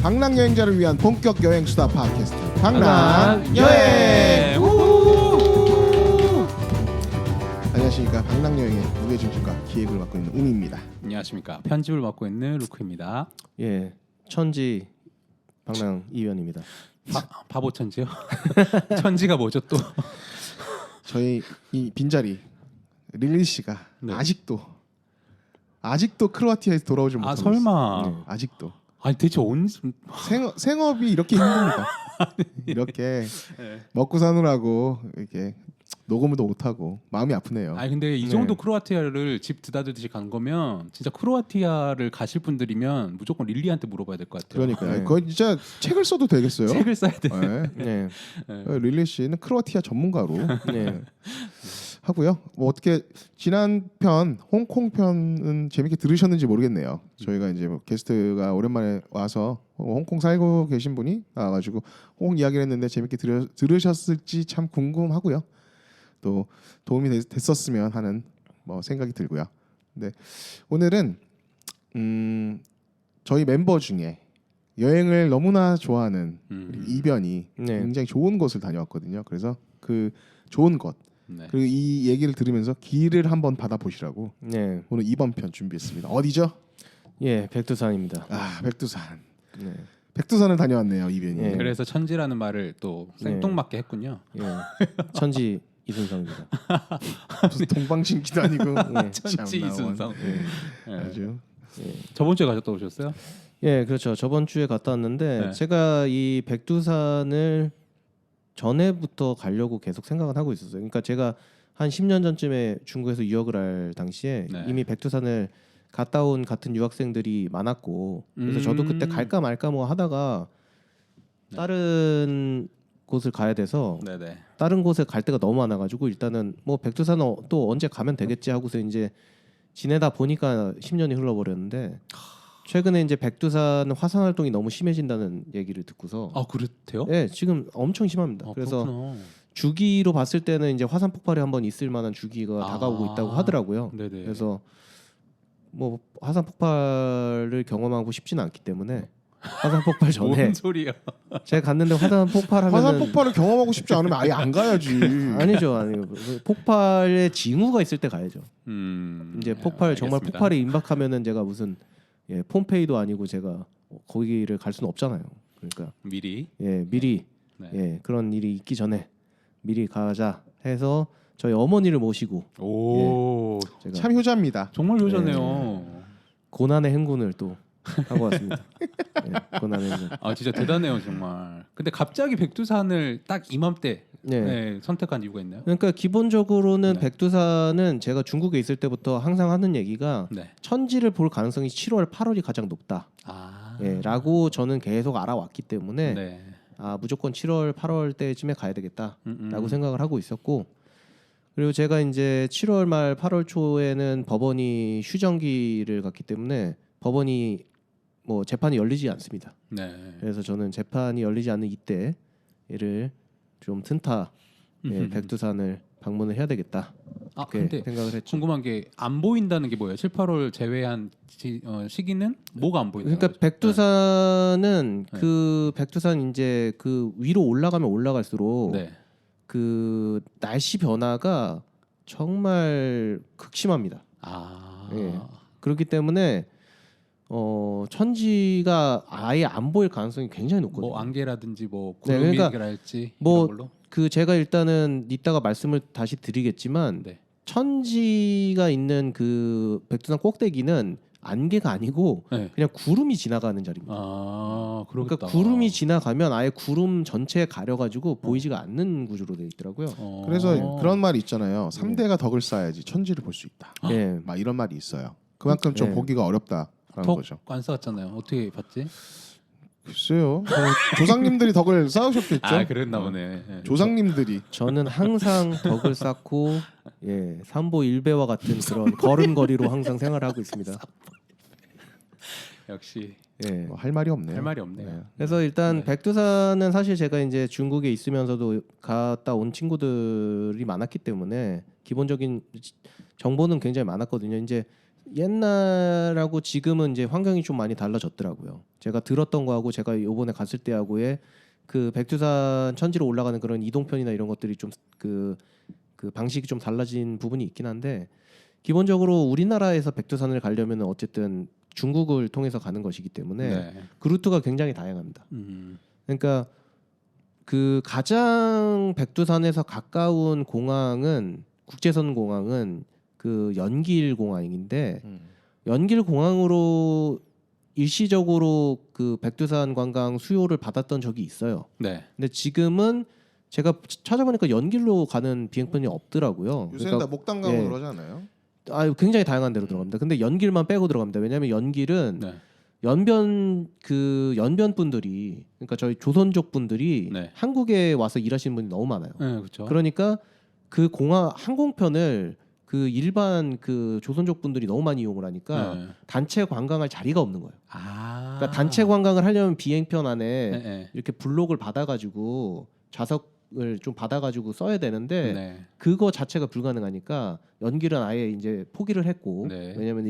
방랑 여행자를 위한 본격 여행 수다 팟캐스트 방랑 여행. 안녕하십니까. 방랑 여행의 무게중심과 기획을 맡고 있는 웅입니다. 안녕하십니까. 편집을 맡고 있는 루크입니다. 예, 천지 방랑 이변입니다. 바보 천지요? 천지가 뭐죠 또? 저희 이 빈자리 릴리 씨가 네. 아직도 크로아티아에서 돌아오지 못하고 있어요. 설마. 네, 아직도 아니 대체 생업이 이렇게 힘듭니다. 이렇게 네. 먹고 사느라고 이렇게 녹음도 못하고 마음이 아프네요. 아니 근데 이 정도 크로아티아를 집 드다드듯이 간 거면 진짜 크로아티아를 가실 분들이면 무조건 릴리한테 물어봐야 될 것 같아요. 그러니까요. 네. 그거 진짜 책을 써도 되겠어요. 책을 써야 돼. 네. 네, 릴리 씨는 크로아티아 전문가로 네, 하고요. 뭐 어떻게 지난 편 홍콩 편은 재밌게 들으셨는지 모르겠네요. 저희가 이제 뭐 게스트가 오랜만에 와서 홍콩 살고 계신 분이 나와가지고 홍콩 이야기를 했는데 재밌게 들으셨을지 참 궁금하고요. 또 도움이 됐었으면 하는 뭐 생각이 들고요. 근데 오늘은 저희 멤버 중에 여행을 너무나 좋아하는 우리 이변이 네. 굉장히 좋은 곳을 다녀왔거든요. 그래서 그 좋은 곳 네. 그리고 이 얘기를 들으면서 길을 한번 받아보시라고 네, 오늘 2번 편 준비했습니다. 어디죠? 예, 백두산입니다. 아, 백두산. 네, 백두산을 다녀왔네요, 이변이. 예. 그래서 천지라는 말을 또 생뚱맞게 했군요. 예, 천지 이순성입니다. 무슨 동방신기도 아니고 예. 천지 참나, 이순성. 예. 네. 아주 저번 주에 가셨다 오셨어요? 예, 그렇죠. 저번 주에 갔다 왔는데 네. 제가 이 백두산을 전에부터 가려고 계속 생각은 하고 있었어요. 그러니까 제가 한 10년 전쯤에 중국에서 유학을 할 당시에 네. 이미 백두산을 갔다 온 같은 유학생들이 많았고 그래서 저도 그때 갈까 말까 뭐 하다가 다른 곳을 가야 돼서 네네. 다른 곳에 갈 데가 너무 많아가지고 일단은 뭐 백두산은 또 언제 가면 되겠지 하고서 이제 지내다 보니까 10년이 흘러버렸는데 최근에 이제 백두산 화산 활동이 너무 심해진다는 얘기를 듣고서 아 그렇대요? 예, 지금 엄청 심합니다. 아, 그래서 그렇구나. 주기로 봤을 때는 이제 화산 폭발이 한번 있을 만한 주기가 다가오고 있다고 하더라고요. 네네. 그래서 뭐 화산 폭발을 경험하고 싶지는 않기 때문에 화산 폭발 전에 뭔 소리야? 제가 갔는데 화산 폭발하면 화산 폭발을 경험하고 싶지 않으면 아예 안 가야지. 아니죠. 폭발의 징후가 있을 때 가야죠. 이제 폭발 정말 알겠습니다. 폭발에 임박하면은 제가 무슨 폼페이도 아니고 제가 거기를 갈 수는 없잖아요. 그러니까 미리. 미리 네. 그런 일이 있기 전에 미리 가자 해서 저희 어머니를 모시고 오 제가 참 효자입니다. 정말 효자네요. 고난의 행군을 또 하고 왔습니다. 고난의 행군. 아 진짜 대단해요 정말. 근데 갑자기 백두산을 딱 이맘때 선택한 이유가 있나요? 그러니까 기본적으로는 네. 백두산은 제가 중국에 있을 때부터 항상 하는 얘기가 네. 천지를 볼 가능성이 7월, 8월이 가장 높다. 아. 라고 저는 계속 알아왔기 때문에 네. 무조건 7월, 8월 때쯤에 가야 되겠다라고 생각을 하고 있었고 그리고 제가 이제 7월 말 8월 초에는 법원이 휴정기를 갔기 때문에 법원이 뭐 재판이 열리지 않습니다. 네. 그래서 저는 재판이 열리지 않는 이때를 좀 튼타 백두산을 방문을 해야 되겠다. 아 이렇게 근데 생각을 했죠. 궁금한 게 안 보인다는 게 뭐예요? 7, 8월 제외한 시기는 뭐가 안 보인다? 그러니까 백두산은 네. 그 백두산 이제 그 위로 올라가면 올라갈수록 네. 그 날씨 변화가 정말 극심합니다. 아. 예. 그렇기 때문에 천지가 아예 안 보일 가능성이 굉장히 높거든요. 뭐 안개라든지 뭐 네, 구름이 그러니까랄지 뭐 이런 걸로. 그 제가 일단은 이따가 말씀을 다시 드리겠지만 네. 천지가 있는 그 백두산 꼭대기는 안개가 아니고 네. 그냥 구름이 지나가는 자리입니다. 아 그렇겠다. 그러니까 구름이 지나가면 아예 구름 전체에 가려가지고 보이지가 않는 구조로 되어 있더라고요. 그래서 그런 말이 있잖아요. 3대가 덕을 쌓아야지 천지를 볼 수 있다. 예. 막 이런 말이 있어요. 그만큼 좀 네. 보기가 어렵다라는 거죠. 안 쌓았잖아요. 어떻게 봤지? 글쎄요. 조상님들이 덕을 쌓으셨겠죠. 아 그랬나 보네. 네. 조상님들이 저는 항상 덕을 쌓고 삼보 일배와 같은 그런 걸음걸이로 항상 생활하고 있습니다. 역시 예. 뭐 할 말이 없네요. 할 말이 없네요. 네. 그래서 일단 네. 백두산은 사실 제가 이제 중국에 있으면서도 갔다 온 친구들이 많았기 때문에 기본적인 정보는 굉장히 많았거든요. 이제 옛날하고 지금은 이제 환경이 좀 많이 달라졌더라고요. 제가 들었던 거하고 제가 요번에 갔을 때하고의 그 백두산 천지로 올라가는 그런 이동편이나 이런 것들이 좀 그 방식이 좀 달라진 부분이 있긴 한데 기본적으로 우리나라에서 백두산을 가려면 어쨌든 중국을 통해서 가는 것이기 때문에 네. 그 루트가 굉장히 다양합니다. 그러니까 그 가장 백두산에서 가까운 공항은 국제선 공항은 그 연길 공항인데 연길 공항으로 일시적으로 그 백두산 관광 수요를 받았던 적이 있어요. 네. 근데 지금은 제가 찾아보니까 연길로 가는 비행편이 없더라고요. 요새는 다 목단강으로 예. 들어가잖아요. 굉장히 다양한 데로 들어갑니다. 근데 연길만 빼고 들어갑니다. 왜냐하면 연길은 네. 연변 분들이 그러니까 저희 조선족 분들이 네. 한국에 와서 일하시는 분이 너무 많아요. 네, 그렇죠. 그러니까 그 공항 항공편을 그 일반 그 조선족 분들이 너무 많이 이용을 하니까 네. 단체 관광할 자리가 없는 거예요. 그러니까 단체 관광을 하려면 비행편 안에 네, 네. 이렇게 블록을 받아가지고 좌석을 좀 받아가지고 써야 되는데 네. 그거 자체가 불가능하니까 연길은 아예 이제 포기를 했고 네. 왜냐하면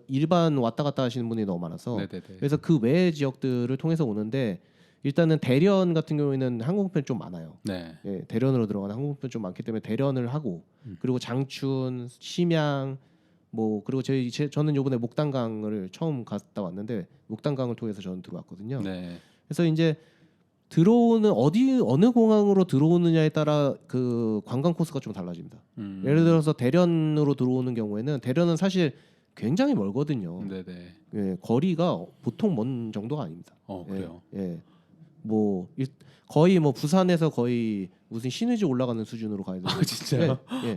일반 왔다 갔다 하시는 분이 너무 많아서 네, 네, 네. 그래서 그 외의 지역들을 통해서 오는데 일단은 대련 같은 경우에는 항공편 좀 많아요. 네. 예, 대련으로 들어가는 항공편 좀 많기 때문에 대련을 하고 그리고 장춘, 심양 뭐 그리고 저는 요번에 목단강을 처음 갔다 왔는데 목단강을 통해서 저는 들어왔거든요. 네. 그래서 이제 들어오는 어느 공항으로 들어오느냐에 따라 그 관광 코스가 좀 달라집니다. 예를 들어서 대련으로 들어오는 경우에는 대련은 사실 굉장히 멀거든요. 네, 네. 예, 거리가 보통 먼 정도가 아닙니다. 그래요. 예, 뭐 거의 뭐 부산에서 거의 무슨 신의지 올라가는 수준으로 가야 돼요. 진짜요? 예,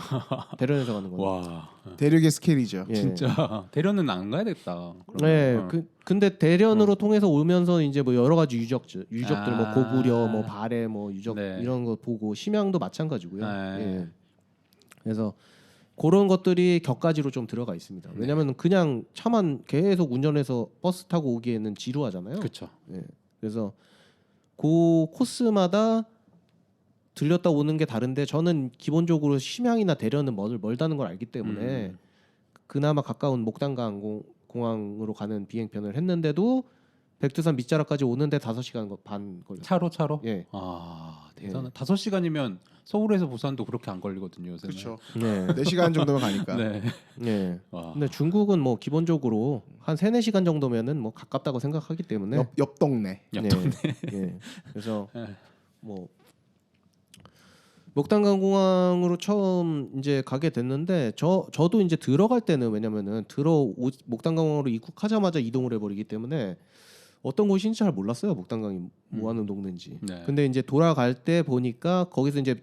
대련에서 가는 거예요. 와. 대륙의 스케일이죠. 예. 진짜 대련은 안 가야겠다. 네, 근데 대련으로 통해서 오면서 이제 뭐 여러 가지 유적들, 아. 뭐 고구려, 뭐 발해, 뭐 유적 네. 이런 거 보고 심양도 마찬가지고요. 네. 예. 그래서 그런 것들이 격가지로 좀 들어가 있습니다. 왜냐하면 그냥 차만 계속 운전해서 버스 타고 오기에는 지루하잖아요. 그렇죠. 예. 그래서 그 코스마다 들렸다 오는 게 다른데 저는 기본적으로 심양이나 대련은 멀다는 걸 알기 때문에 그나마 가까운 목단강 공항으로 가는 비행편을 했는데도 백두산 밑자락까지 오는데 5시간 반 걸렸어요. 차로? 예. 아, 대단한. 5시간이면 서울에서 부산도 그렇게 안 걸리거든요, 요새는. 그렇죠. 네. 4시간 정도면 가니까. 네. 네. 와. 근데 중국은 뭐 기본적으로 한 3-4시간 정도면은 뭐 가깝다고 생각하기 때문에 옆 동네. 네. 예. 그래서 네. 뭐 목단강 공항으로 처음 이제 가게 됐는데 저도 이제 들어갈 때는 왜냐면은 목단강 공항으로 입국하자마자 이동을 해버리기 때문에 어떤 곳인지 잘 몰랐어요. 목단강이 뭐 하는 동네인지. 네. 근데 이제 돌아갈 때 보니까 거기서 이제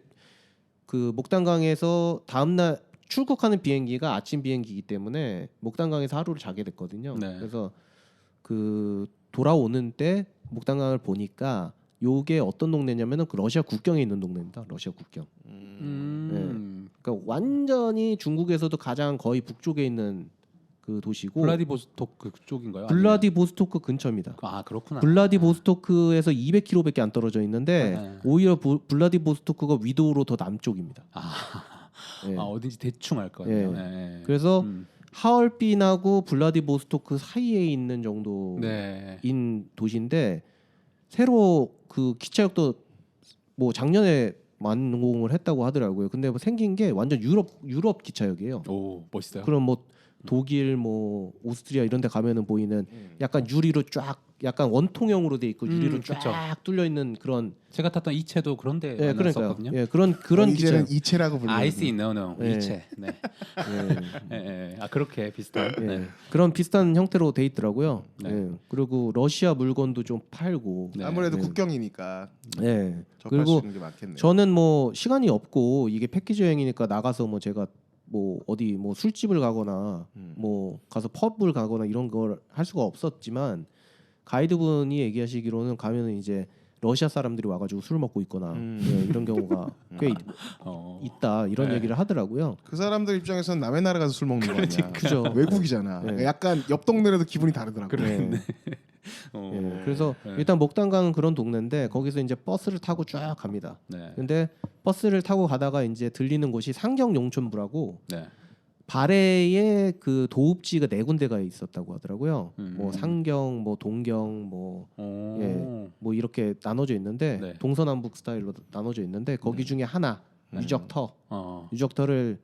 그 목단강에서 다음날 출국하는 비행기가 아침 비행기이기 때문에 목단강에서 하루를 자게 됐거든요. 네. 그래서 그 돌아오는 때 목단강을 보니까 요게 어떤 동네냐면은 그 러시아 국경에 있는 동네입니다. 러시아 국경. 그러니까 완전히 중국에서도 가장 거의 북쪽에 있는 그 도시고 블라디보스토크 그쪽인가요? 블라디보스토크 근처입니다. 아, 그렇구나. 블라디보스토크에서 200km밖에 안 떨어져 있는데 네. 오히려 블라디보스토크가 위도우로 더 남쪽입니다. 예. 아, 어딘지 대충 알 것 같아요. 예. 네. 그래서 하얼빈하고 블라디보스토크 사이에 있는 정도인 네. 도시인데 새로 그 기차역도 뭐 작년에 완공을 했다고 하더라고요. 근데 뭐 생긴 게 완전 유럽 기차역이에요. 오, 멋있어요. 그럼 뭐 독일 뭐 오스트리아 이런 데 가면은 보이는 약간 유리로 쫙 약간 원통형으로 돼 있고 유리로 쫙 그쵸. 뚫려 있는 그런 제가 탔던 이체도 그런데 예, 그러니까요. 만났었거든요. 예, 그런 이제는 기차역. 이체라고 부르는. I see, no, 예. 이체. 네. 예. 예. 아, 그렇게 비슷한. 예. 네. 그런 비슷한 형태로 돼 있더라고요. 네. 예. 그리고 러시아 물건도 좀 팔고. 네. 아무래도 네. 국경이니까 예. 접할 수 그리고 있는 게 많겠네요. 저는 뭐 시간이 없고 이게 패키지 여행이니까 나가서 뭐 제가 뭐 어디 뭐 술집을 가거나 뭐 가서 펍을 가거나 이런 걸 할 수가 없었지만 가이드분이 얘기하시기로는 가면은 이제 러시아 사람들이 와가지고 술 먹고 있거나 예, 이런 경우가 꽤 있다 이런 네. 얘기를 하더라고요. 그 사람들 입장에서는 남의 나라 가서 술 먹는 거 아니야. 그죠. 외국이잖아. 네. 약간 옆 동네라도 기분이 다르더라고. 예. 어. 예, 그래서 네. 일단 목단강은 그런 동네인데 거기서 이제 버스를 타고 쫙 갑니다. 네. 근데 버스를 타고 가다가 이제 들리는 곳이 상경용천부라고 네. 발해에 그 도읍지가 4군데가 있었다고 하더라고요. 음. 뭐 상경, 뭐 동경, 뭐 오. 예, 뭐 이렇게 나눠져 있는데 네. 동서남북 스타일로 나눠져 있는데 거기 중에 하나 유적터, 어. 유적터를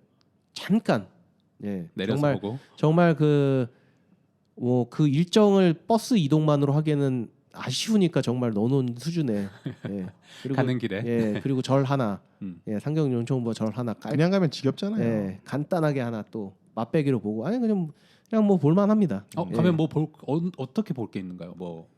잠깐 내려서 정말 보고. 정말 그 뭐 그 일정을 버스 이동만으로 하기에는 아쉬우니까 정말 넣어놓은 수준의 그리고 가는 길에. 그리고 절 하나 음. 상경 용천보 절 하나 그냥 가면 지겹잖아요. 간단하게 하나 또 맛배기로 보고 아니 그냥 뭐 볼만합니다. 가면 뭐 어떻게 볼 게 있는가요? 뭐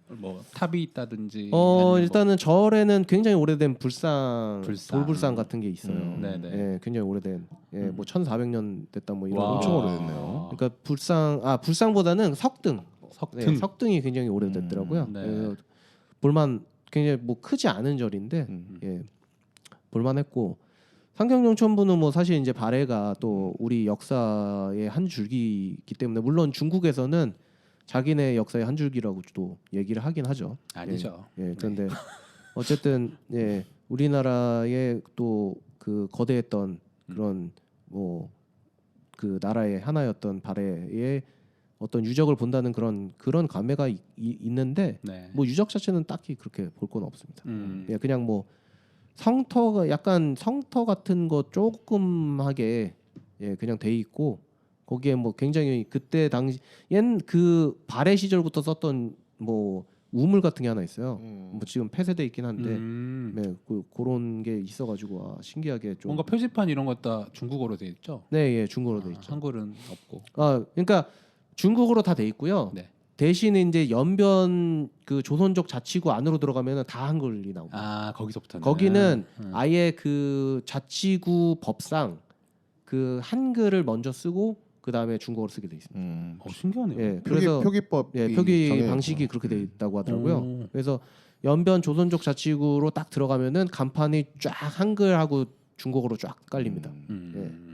탑이 있다든지. 아니면 일단은 절에는 굉장히 오래된 불상, 불상. 돌불상 같은 게 있어요. 네네. 굉장히 오래된 뭐 1,400년 됐다 뭐 이런. 와. 엄청 오래됐네요. 그러니까 불상보다는 석등. 석등. 석등이 굉장히 오래됐더라고요. 네. 그래서 볼만 굉장히 뭐 크지 않은 절인데 볼만했고 상경용천부는 뭐 사실 이제 발해가 또 우리 역사의 한 줄기이기 때문에 물론 중국에서는 자기네 역사의 한 줄기라고 또 얘기를 하긴 하죠. 아니죠. 그런데 어쨌든 우리나라의 또 그 거대했던 그런 뭐 그 나라의 하나였던 발해의 어떤 유적을 본다는 그런 감회가 있는데 네. 뭐 유적 자체는 딱히 그렇게 볼 건 없습니다. 그냥 뭐 성터가 약간 성터 같은 거 조금하게 그냥 돼 있고 거기에 뭐 굉장히 그때 당시 그 발해 시절부터 썼던 뭐 우물 같은 게 하나 있어요. 뭐 지금 폐쇄돼 있긴 한데 그런 게 있어가지고 신기하게 좀 뭔가 표지판 이런 것 다 중국어로 돼 있죠? 네, 중국어로 돼 있죠. 한글은 없고. 그러니까 중국어로 다 돼 있고요. 네. 대신에 이제 연변 그 조선족 자치구 안으로 들어가면은 다 한글이 나옵니다. 거기서부터는. 거기는 아예 그 자치구 법상 그 한글을 먼저 쓰고 그 다음에 중국어로 쓰게 돼 있습니다. 신기하네요. 그래서 표기법 표기 방식이 그렇게 돼 있다고 하더라고요. 그래서 연변 조선족 자치구로 딱 들어가면은 간판이 쫙 한글하고 중국어로 쫙 깔립니다.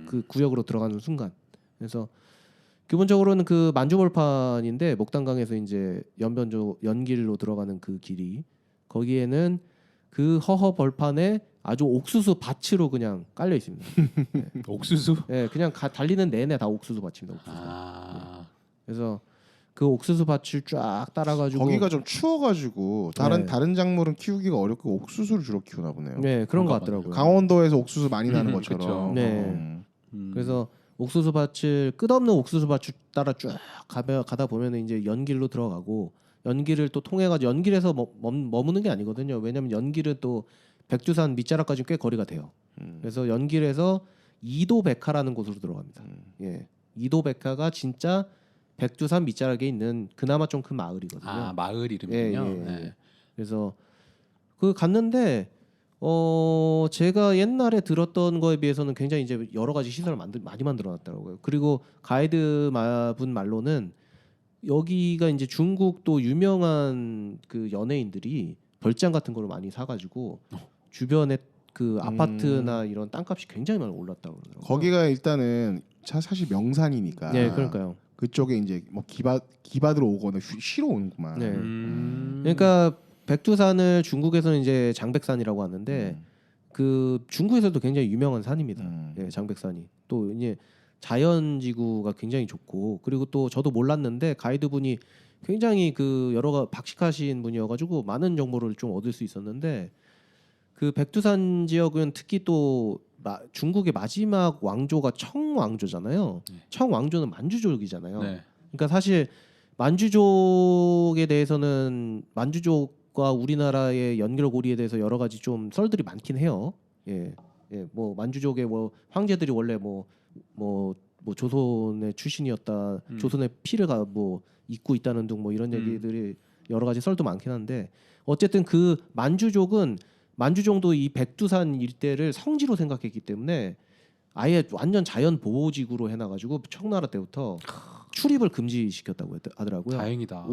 그 구역으로 들어가는 순간. 그래서 기본적으로는 그 만주벌판인데 목단강에서 이제 연길로 들어가는 그 길이 거기에는 그 허허 벌판에 아주 옥수수 밭으로 그냥 깔려 있습니다. 옥수수? 그냥 달리는 내내 다 옥수수 밭입니다. 옥수수. 그래서 그 옥수수 밭을 쫙 따라가지고 거기가 좀 추워가지고 다른 작물은 키우기가 어렵고 옥수수를 주로 키우나 보네요. 네, 그런 것 같더라고요. 강원도에서 옥수수 많이 나는 것처럼. 네. 그래서 옥수수 밭을 끝없는 옥수수 밭을 따라 쭉 가다 보면은 이제 연길로 들어가고 연길을 또 통해가지고 연길에서 머무는 게 아니거든요. 왜냐하면 연길은 또 백두산 밑자락까지 꽤 거리가 돼요. 그래서 연길에서 이도백화라는 곳으로 들어갑니다. 이도백화가 진짜 백두산 밑자락에 있는 그나마 좀 큰 마을이거든요. 마을 이름이군요. 네. 그래서 그 갔는데 제가 옛날에 들었던 거에 비해서는 굉장히 이제 여러 가지 시설을 많이 만들어놨더라고요. 그리고 가이드 분 말로는 여기가 이제 중국 또 유명한 그 연예인들이 별장 같은 거를 많이 사가지고 주변에 그 아파트나 이런 땅값이 굉장히 많이 올랐다고 그러더라고요. 거기가 일단은 사실 명산이니까. 네, 그러니까요. 그쪽에 이제 뭐 기받으러 오거나 쉬러 오는구만. 네. 그러니까 백두산을 중국에서는 이제 장백산이라고 하는데 그 중국에서도 굉장히 유명한 산입니다. 장백산이 또 이제 자연지구가 굉장히 좋고 그리고 또 저도 몰랐는데 가이드분이 굉장히 그 여러 박식하신 분이어가지고 많은 정보를 좀 얻을 수 있었는데 그 백두산 지역은 특히 또 중국의 마지막 왕조가 청왕조잖아요. 청왕조는 만주족이잖아요. 네. 그러니까 사실 만주족에 대해서는 만주족과 우리나라의 연결고리에 대해서 여러 가지 좀 썰들이 많긴 해요. 뭐 만주족의 뭐 황제들이 원래 뭐 조선의 출신이었다, 조선의 피를 뭐 입고 있다는 등 뭐 이런 얘기들이 여러 가지 썰도 많긴 한데 어쨌든 그 만주족도 이 백두산 일대를 성지로 생각했기 때문에 아예 완전 자연 보호지구로 해놔가지고 청나라 때부터 출입을 금지시켰다고 하더라고요. 다행이다.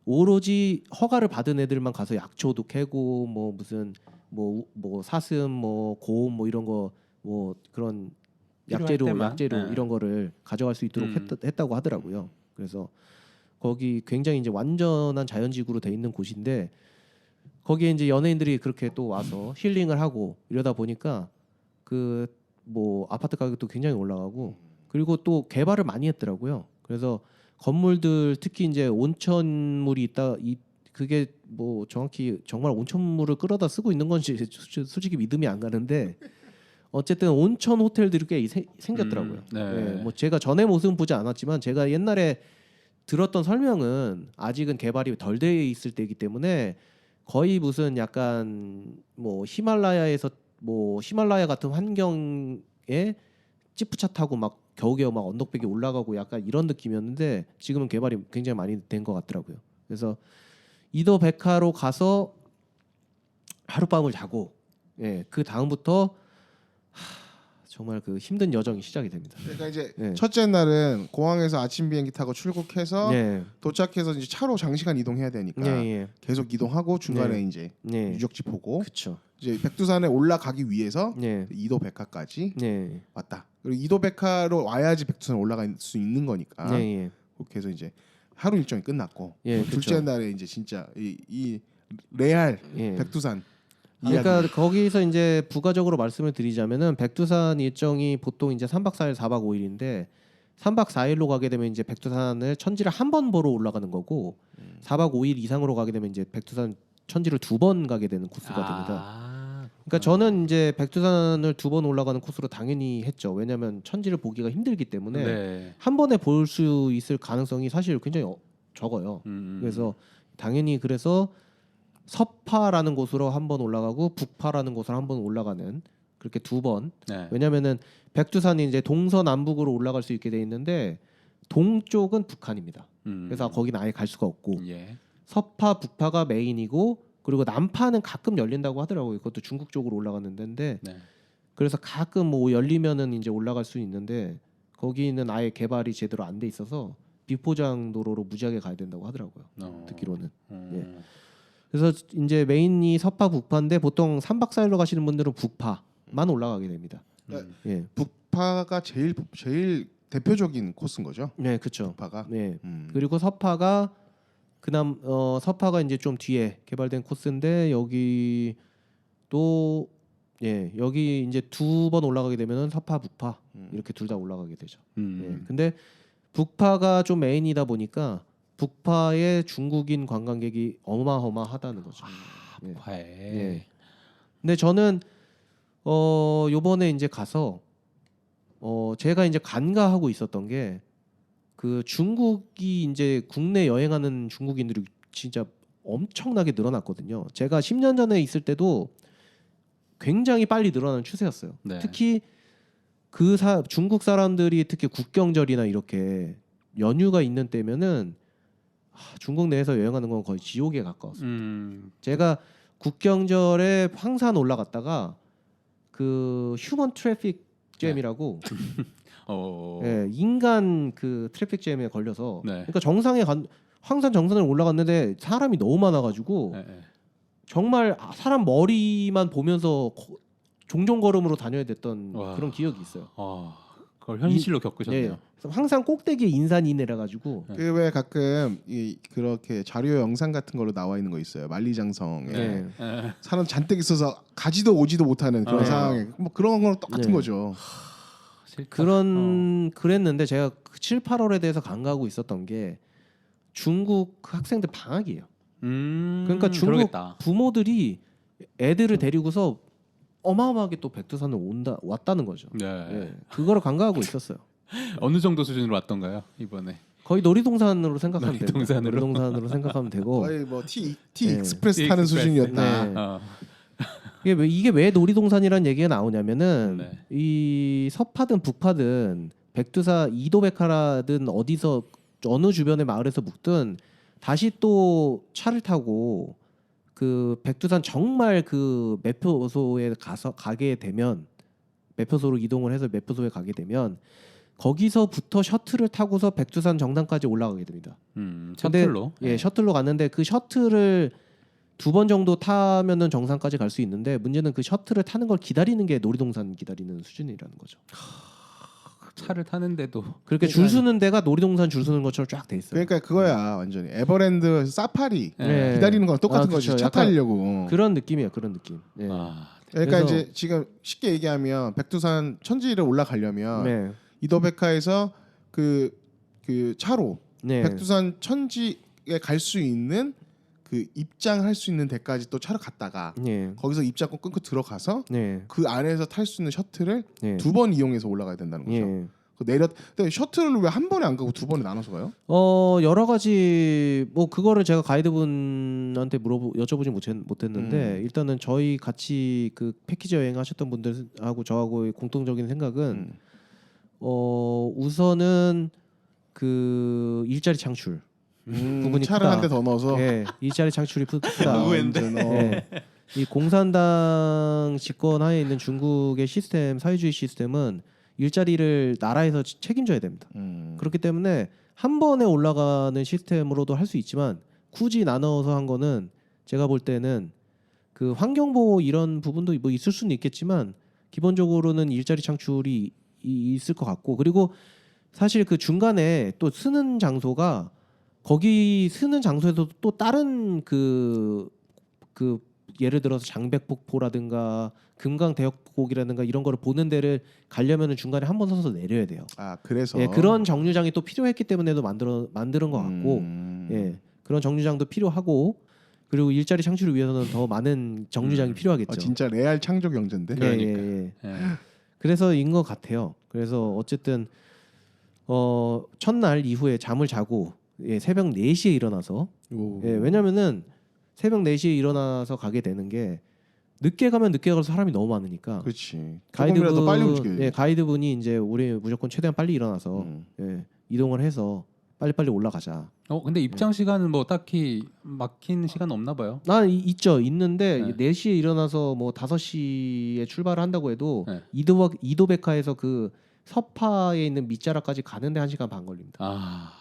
오로지 허가를 받은 애들만 가서 약초도 캐고 뭐 무슨 뭐 사슴 뭐 고음 뭐 이런 거 뭐 그런 약재료 이런 거를 가져갈 수 있도록 했다고 하더라고요. 그래서 거기 굉장히 이제 완전한 자연지구로 돼 있는 곳인데 거기에 이제 연예인들이 그렇게 또 와서 힐링을 하고 이러다 보니까 그 뭐 아파트 가격도 굉장히 올라가고 그리고 또 개발을 많이 했더라고요. 그래서 건물들 특히 이제 온천물이 있다. 그게 뭐 정확히 정말 온천물을 끌어다 쓰고 있는 건지 솔직히 믿음이 안 가는데 어쨌든 온천 호텔들이 꽤 생겼더라고요. 네. 예, 뭐 제가 전에 모습은 보지 않았지만 제가 옛날에 들었던 설명은 아직은 개발이 덜 돼 있을 때이기 때문에 거의 무슨 약간 뭐 히말라야에서 뭐 히말라야 같은 환경에 찌푸차 타고 막 겨우겨우 막 언덕배기 올라가고 약간 이런 느낌이었는데 지금은 개발이 굉장히 많이 된 것 같더라고요. 그래서 이도 백화로 가서 하룻밤을 자고 그 다음부터 정말 그 힘든 여정이 시작이 됩니다. 그러니까 이제 네. 첫째 날은 공항에서 아침 비행기 타고 출국해서 네. 도착해서 이제 차로 장시간 이동해야 되니까 예. 계속 이동하고 중간에 네. 이제 네. 유적지 보고 그렇죠. 이제 백두산에 올라가기 위해서 네. 이도 백화까지 네. 왔다. 그리고 이도 백화로 와야지 백두산 올라갈 수 있는 거니까. 네. 그렇게 해서 이제 하루 일정이 끝났고 예, 둘째 그쵸. 날에 이제 진짜 이 레알 예. 백두산 그러니까 이야기. 거기서 이제 부가적으로 말씀을 드리자면은 백두산 일정이 보통 이제 3박 4일 4박 5일인데 3박 4일로 가게 되면 이제 백두산을 천지를 한 번 보러 올라가는 거고 4박 5일 이상으로 가게 되면 이제 백두산 천지를 2번 가게 되는 코스가 됩니다. 그러니까 저는 이제 백두산을 2번 올라가는 코스로 당연히 했죠. 왜냐하면 천지를 보기가 힘들기 때문에 네. 한 번에 볼 수 있을 가능성이 사실 굉장히 적어요. 그래서 당연히 그래서 서파라는 곳으로 한 번 올라가고 북파라는 곳으로 한 번 올라가는 그렇게 2번. 네. 왜냐면은 백두산이 이제 동서남북으로 올라갈 수 있게 돼 있는데 동쪽은 북한입니다. 그래서 거기는 아예 갈 수가 없고 예. 서파 북파가 메인이고 그리고 남파는 가끔 열린다고 하더라고요. 그것도 중국 쪽으로 올라가는 데인데 네. 그래서 가끔 뭐 열리면은 이제 올라갈 수 있는데 거기는 아예 개발이 제대로 안 돼 있어서 비포장 도로로 무지하게 가야 된다고 하더라고요. 듣기로는. 예. 그래서 이제 메인이 서파 북파인데 보통 3박 4일로 가시는 분들은 북파만 올라가게 됩니다. 예. 북파가 제일 대표적인 코스인 거죠. 네, 그렇죠. 북파가. 네. 그리고 서파가 서파가 이제 좀 뒤에 개발된 코스인데 여기 또 여기 이제 2번 올라가게 되면은 서파 북파 이렇게 둘 다 올라가게 되죠. 예. 근데 북파가 좀 메인이다 보니까 북파의 중국인 관광객이 어마어마하다는 거죠. 예. 북파에. 예. 근데 저는 요번에 이제 가서 제가 이제 간과하고 있었던 게 그 중국이 이제 국내 여행하는 중국인들이 진짜 엄청나게 늘어났거든요. 제가 10년 전에 있을 때도 굉장히 빨리 늘어나는 추세였어요. 네. 특히 중국 사람들이 특히 국경절이나 이렇게 연휴가 있는 때면은 중국 내에서 여행하는 건 거의 지옥에 가까웠어요. 제가 국경절에 황산 올라갔다가 그 휴먼 트래픽 잼이라고 인간 그 트래픽 잼에 걸려서 그러니까 황산 정상에 올라갔는데 사람이 너무 많아가지고 정말 사람 머리만 보면서 종종 걸음으로 다녀야 됐던 그런 기억이 있어요. 그걸 현실로 겪으셨네요. 그래서 항상 꼭대기에 인산이 내려가지고 그 왜 가끔 그렇게 자료 영상 같은 걸로 나와 있는 거 있어요. 만리장성에 사람 잔뜩 있어서 가지도 오지도 못하는 그런 상황에 뭐 그런 거랑 똑같은 거죠. 그랬는데 제가 7, 8월에 대해서 간과하고 있었던 게 중국 학생들 방학이에요. 그러니까 중국 그러겠다. 부모들이 애들을 데리고서 어마어마하게 또 백두산을 왔다는 거죠. 네. 예, 그거를 간과하고 있었어요. 어느 정도 수준으로 왔던가요 이번에? 거의 놀이동산으로 생각하면 됩니다. 놀이동산으로? 놀이동산으로 생각하면 되고 거의 뭐 T 익스프레스 타는 수준이었다. 네. 이게 왜 놀이동산이라는 얘기가 나오냐면은 이 서파든 북파든 백두산 이도백화라든 어디서 어느 주변의 마을에서 묵든 다시 또 차를 타고 그 백두산 정말 그 매표소에 가게 되면 매표소로 이동을 해서 매표소에 가게 되면 거기서부터 셔틀을 타고서 백두산 정상까지 올라가게 됩니다. 셔틀로? 예, 셔틀로 갔는데 그 셔틀을 2번 정도 타면은 정상까지 갈 수 있는데 문제는 그 셔틀을 타는 걸 기다리는 게 놀이동산 기다리는 수준이라는 거죠. 차를 타는데도 그렇게 줄 서는 데가 놀이동산 줄 서는 것처럼 쫙 돼 있어요. 그러니까 그거야 완전히 에버랜드 사파리 네. 기다리는 거랑 똑같은 그쵸. 거지. 차 약간 타려고. 그런 느낌이에요. 그런 느낌. 예. 그러니까 그래서- 이제 지금 쉽게 얘기하면 백두산 천지를 올라가려면 네. 이도백화에서 그 차로 네. 백두산 천지에 갈 수 있는 그 입장할 수 있는 데까지 또 차로 갔다가 네. 거기서 입장권 끊고 들어가서 네. 그 안에서 탈 수 있는 셔틀을 네. 2번 이용해서 올라가야 된다는 거죠. 예. 근데 셔틀을 왜 한 번에 안 가고 2번에 나눠서 가요? 여러 가지 뭐 그거를 제가 가이드분한테 여쭤보지 못했는데 일단은 저희 같이 그 패키지 여행하셨던 분들하고 저하고의 공통적인 생각은 우선은 그 일자리 창출 부분이 차를 크다. 한 대 더 넣어서 예, 일자리 창출이 크다. 의외인데. 예. 이 공산당 집권 하에 있는 중국의 시스템, 사회주의 시스템은 일자리를 나라에서 책임져야 됩니다. 그렇기 때문에 한 번에 올라가는 시스템으로도 할 수 있지만 굳이 나눠서 한 거는 제가 볼 때는 그 환경보호 이런 부분도 뭐 있을 수는 있겠지만 기본적으로는 일자리 창출이 있을 것 같고 그리고 사실 그 중간에 또 쓰는 장소가 거기 쓰는 장소에서도 또 다른 그 예를 들어서 장백폭포라든가 금강대역곡이라든가 이런 거를 보는 데를 가려면은 중간에 한 번 서서 내려야 돼요. 아 그래서 예, 그런 정류장이 또 필요했기 때문에도 만드는 것 같고, 예, 그런 정류장도 필요하고 그리고 일자리 창출을 위해서는 더 많은 정류장이 필요하겠죠. 진짜 레알 창조 경제인데. 예, 그러니까. 예, 예. 예. 그래서인 것 같아요. 그래서 어쨌든 첫날 이후에 잠을 자고 새벽 4시에 일어나서 왜냐면은 새벽 4시에 일어나서 가게 되는 게 늦게 가면 늦게 가서 사람이 너무 많으니까 그렇지. 조금이라도 빨리 움직여야 가이드분이 이제 우리 무조건 최대한 빨리 일어나서 이동을 해서 빨리빨리 올라가자. 근데 입장 시간은 뭐 딱히 막힌 시간 없나 봐요. 있죠. 있는데 네. 4시에 일어나서 뭐 5시에 출발을 한다고 해도 네. 이도백화에서 그 서파에 있는 밑자락까지 가는데 1시간 반 걸립니다. 아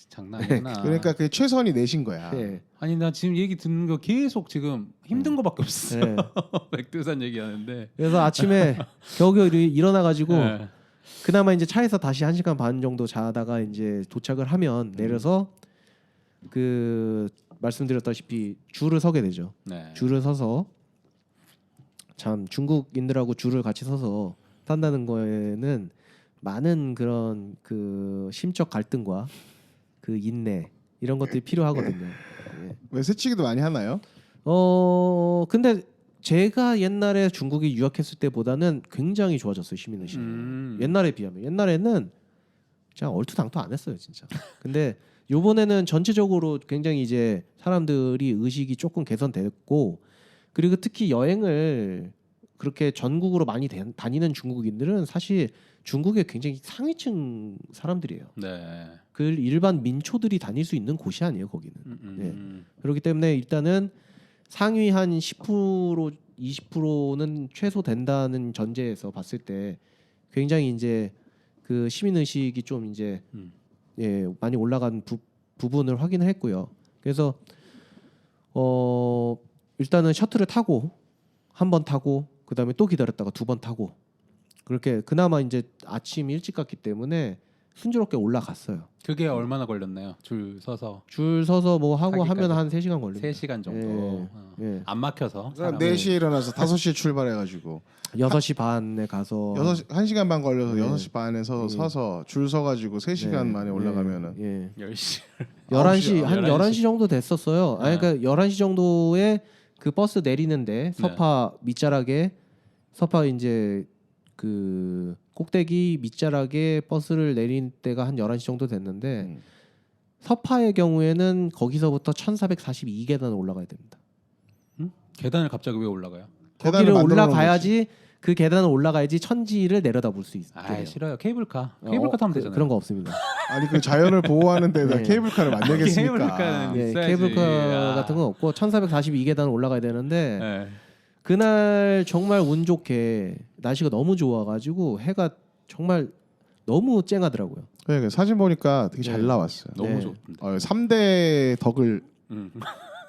장난 아니구나. 그러니까 그 최선이 내신 거야. 네. 아니 나 지금 얘기 듣는 거 계속 지금 힘든 거밖에 없어. 네. 백두산 얘기하는데. 그래서 아침에 겨우겨우 일어나가지고 네. 그나마 이제 차에서 다시 1시간 반 정도 자다가 이제 도착을 하면 내려서 그 말씀드렸다시피 줄을 서게 되죠. 네. 줄을 서서 참 중국인들하고 줄을 같이 서서 탄다는 거에는 많은 그런 그 심적 갈등과 그 인내 이런 것들이 필요하거든요. 예. 왜 새치기도 많이 하나요? 근데 제가 옛날에 중국에 유학했을 때보다는 굉장히 좋아졌어요 시민의식이. 옛날에 비하면 옛날에는 그냥 얼토당토 안 했어요 진짜. 근데 요번에는 전체적으로 굉장히 이제 사람들이 의식이 조금 개선됐고 그리고 특히 여행을 그렇게 전국으로 많이 다니는 중국인들은 사실 중국의 굉장히 상위층 사람들이에요. 네. 그 일반 민초들이 다닐 수 있는 곳이 아니에요 거기는. 예. 그렇기 때문에 일단은 상위 한 10% 20%는 최소 된다는 전제에서 봤을 때 굉장히 이제 그 시민 의식이 좀 이제 많이 올라간 부분을 확인을 했고요. 그래서 일단은 셔틀을 타고 한 번 타고 그다음에 또 기다렸다가 2번 타고 그렇게 그나마 이제 아침 일찍 갔기 때문에 순조롭게 올라갔어요. 그게 얼마나 걸렸나요? 줄 서서 뭐 하고 하기까지. 하면 한 3시간 걸립니다. 3시간 정도. 예. 안 막혀서. 그러니까 4시에 일어나서 5시에 출발해가지고 6시 반에 가서 1시간 반 걸려서 네. 6시 반에서 서서 줄 서가지고 3시간 만에 올라가면은 10시. 11시 한 11시. 11시 정도 됐었어요. 아니 그러니까 11시 정도에 그 버스 내리는데 서파 밑자락에 서파 이제 그 꼭대기 밑자락에 버스를 내린 때가 한 11시 정도 됐는데 서파의 경우에는 거기서부터 1442계단을 올라가야 됩니다. 계단을 갑자기 왜 올라가요? 거기를 만들어 놓은 올라가야지 그 계단을 올라가야지 천지를 내려다볼 수 있어요. 아 싫어요. 케이블카. 케이블카 타면 되잖아요. 그런 거 없습니다. 아니 그 자연을 보호하는 데다 네. 케이블카를 만들겠습니까? 케이블카는 예, 있어야지. 케이블카 야. 같은 건 없고 1442계단을 올라가야 되는데 네. 그날 정말 운 좋게 날씨가 너무 좋아가지고 해가 정말 너무 쨍하더라고요. 그러니까 사진 보니까 되게 잘 나왔어요. 너무 네. 좋던데. 3대 덕을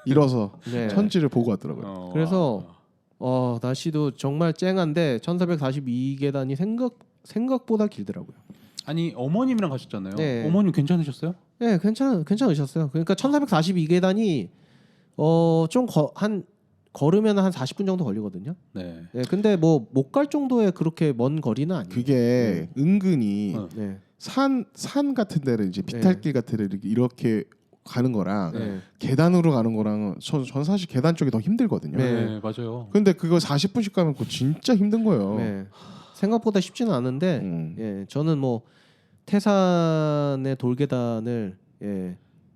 이뤄서 네. 천지를 보고 왔더라고요. 그래서 날씨도 정말 쨍한데 1442계단이 생각보다 길더라고요. 아니 어머님이랑 가셨잖아요. 네. 어머님 괜찮으셨어요? 네, 괜찮으셨어요. 그러니까 1442계단이 좀 걸으면 한 40분 정도 걸리거든요. 네. 예, 근데 뭐 못 갈 정도의 그렇게 먼 거리는 아니에요. 그게 은근히 네. 산 같은 데를 이제 비탈길 같은 데를 이렇게 가는 거랑 네. 계단으로 가는 거랑 전 사실 계단 쪽이 더 힘들거든요. 네. 네, 맞아요. 근데 그거 40분씩 가면 그거 진짜 힘든 거예요. 네. 생각보다 쉽지는 않은데 음. 예, 저는 뭐 태산의 돌계단을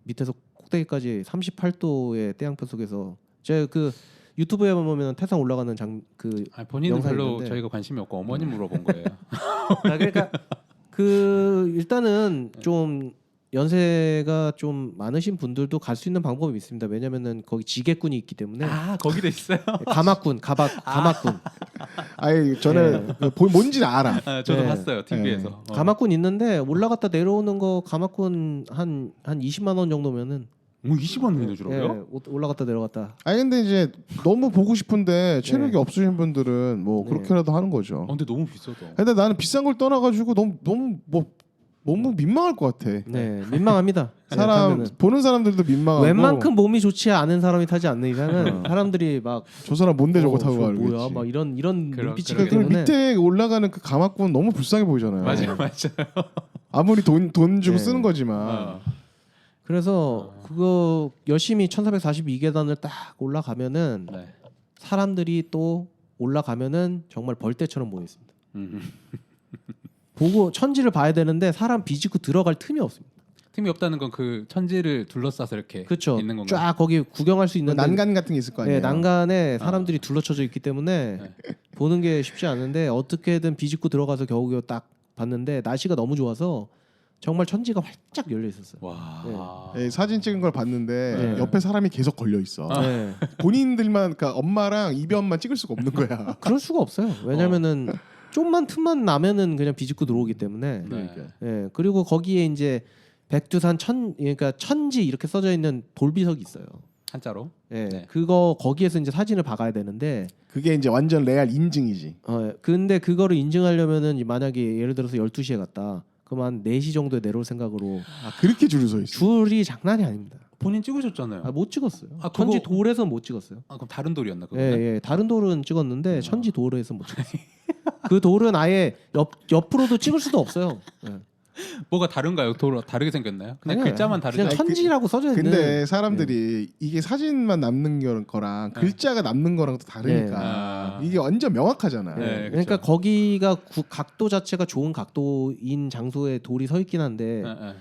밑에서 꼭대기까지 38도의 태양볕 속에서 제가 그 유튜브에 보면 태산 올라가는 아니, 본인은 영상이 별로 있는데. 저희가 관심이 없고 어머님 물어본 거예요. 그러니까 그 일단은 좀 연세가 좀 많으신 분들도 갈 수 있는 방법이 있습니다. 왜냐면은 거기 지게꾼이 있기 때문에 아, 거기도 있어요. 가마꾼. 아니 저는 뭔지 알아. 아, 저도 네. 봤어요. TV에서. 가마꾼 있는데 올라갔다 내려오는 거 가마꾼 한 20만 원 정도면은 20원 내주라고요? 올라갔다 내려갔다. 아니 근데 이제 너무 보고 싶은데 체력이 네. 없으신 분들은 뭐 네. 그렇게라도 하는 거죠. 근데 너무 비싸다. 근데 나는 비싼 걸 떠나가지고 너무 민망할 것 같아. 네, 민망합니다. 사람 타면은. 보는 사람들도 민망하고. 웬만큼 몸이 좋지 않은 사람이 타지 않는 이상은 사람들이 막 저 사람 뭔데 저거 타고 저 가겠지. 뭐야 막 이런 눈빛이기 그러게. 그 때문에 밑에 올라가는 그 가마꾼 너무 불쌍해 보이잖아요. 맞아요. 아무리 돈 주고 네. 쓰는 거지만. 어. 그래서 그거 열심히 1442계단을 딱 올라가면은 네. 사람들이 또 올라가면은 정말 벌떼처럼 보여 있습니다. 보고 천지를 봐야 되는데 사람 비집고 들어갈 틈이 없습니다. 틈이 없다는 건 그 천지를 둘러싸서 이렇게 그렇죠. 있는 건가요? 쫙 거기 구경할 수 있는 난간 같은 게 있을 거 아니에요. 난간에 사람들이 둘러쳐져 있기 때문에 보는 게 쉽지 않은데 어떻게든 비집고 들어가서 겨우겨우 딱 봤는데 날씨가 너무 좋아서 정말 천지가 활짝 열려 있었어요. 와. 예, 사진 찍은 걸 봤는데 네. 옆에 사람이 계속 걸려 있어. 네. 본인들만 그러니까 엄마랑 이변만 찍을 수가 없는 거야. 그럴 수가 없어요. 왜냐면은 좀만 틈만 나면은 그냥 비집고 들어오기 때문에. 네. 예. 그리고 거기에 이제 백두산 그러니까 천지 이렇게 써져 있는 돌비석이 있어요. 한자로. 예. 네. 그거 거기에서 이제 사진을 박아야 되는데 그게 이제 완전 레알 인증이지. 근데 그거를 인증하려면은 만약에 예를 들어서 12시에 갔다. 그럼 한 4시 정도에 내려올 생각으로 그렇게 줄을 서 있어. 줄이 장난이 아닙니다. 본인 찍으셨잖아요. 못 찍었어요. 아, 천지 그거- 돌에서 못 찍었어요. 그럼 다른 돌이었나 그거? 예. 다른 돌은 찍었는데 천지 돌에서 못 찍었어요. 그 돌은 아예 옆으로도 찍을 수도 없어요. 예. 뭐가 다른가요? 돌 다르게 생겼나요? 그냥 아니요. 글자만 다르죠. 그냥 천지라고 써져 있는. 근데 사람들이 이게 사진만 남는 거랑 글자가 남는 거랑 또 다르니까 아. 이게 완전 명확하잖아. 네. 예. 그쵸. 그러니까 거기가 각도 자체가 좋은 각도인 장소에 돌이 서 있긴 한데 예.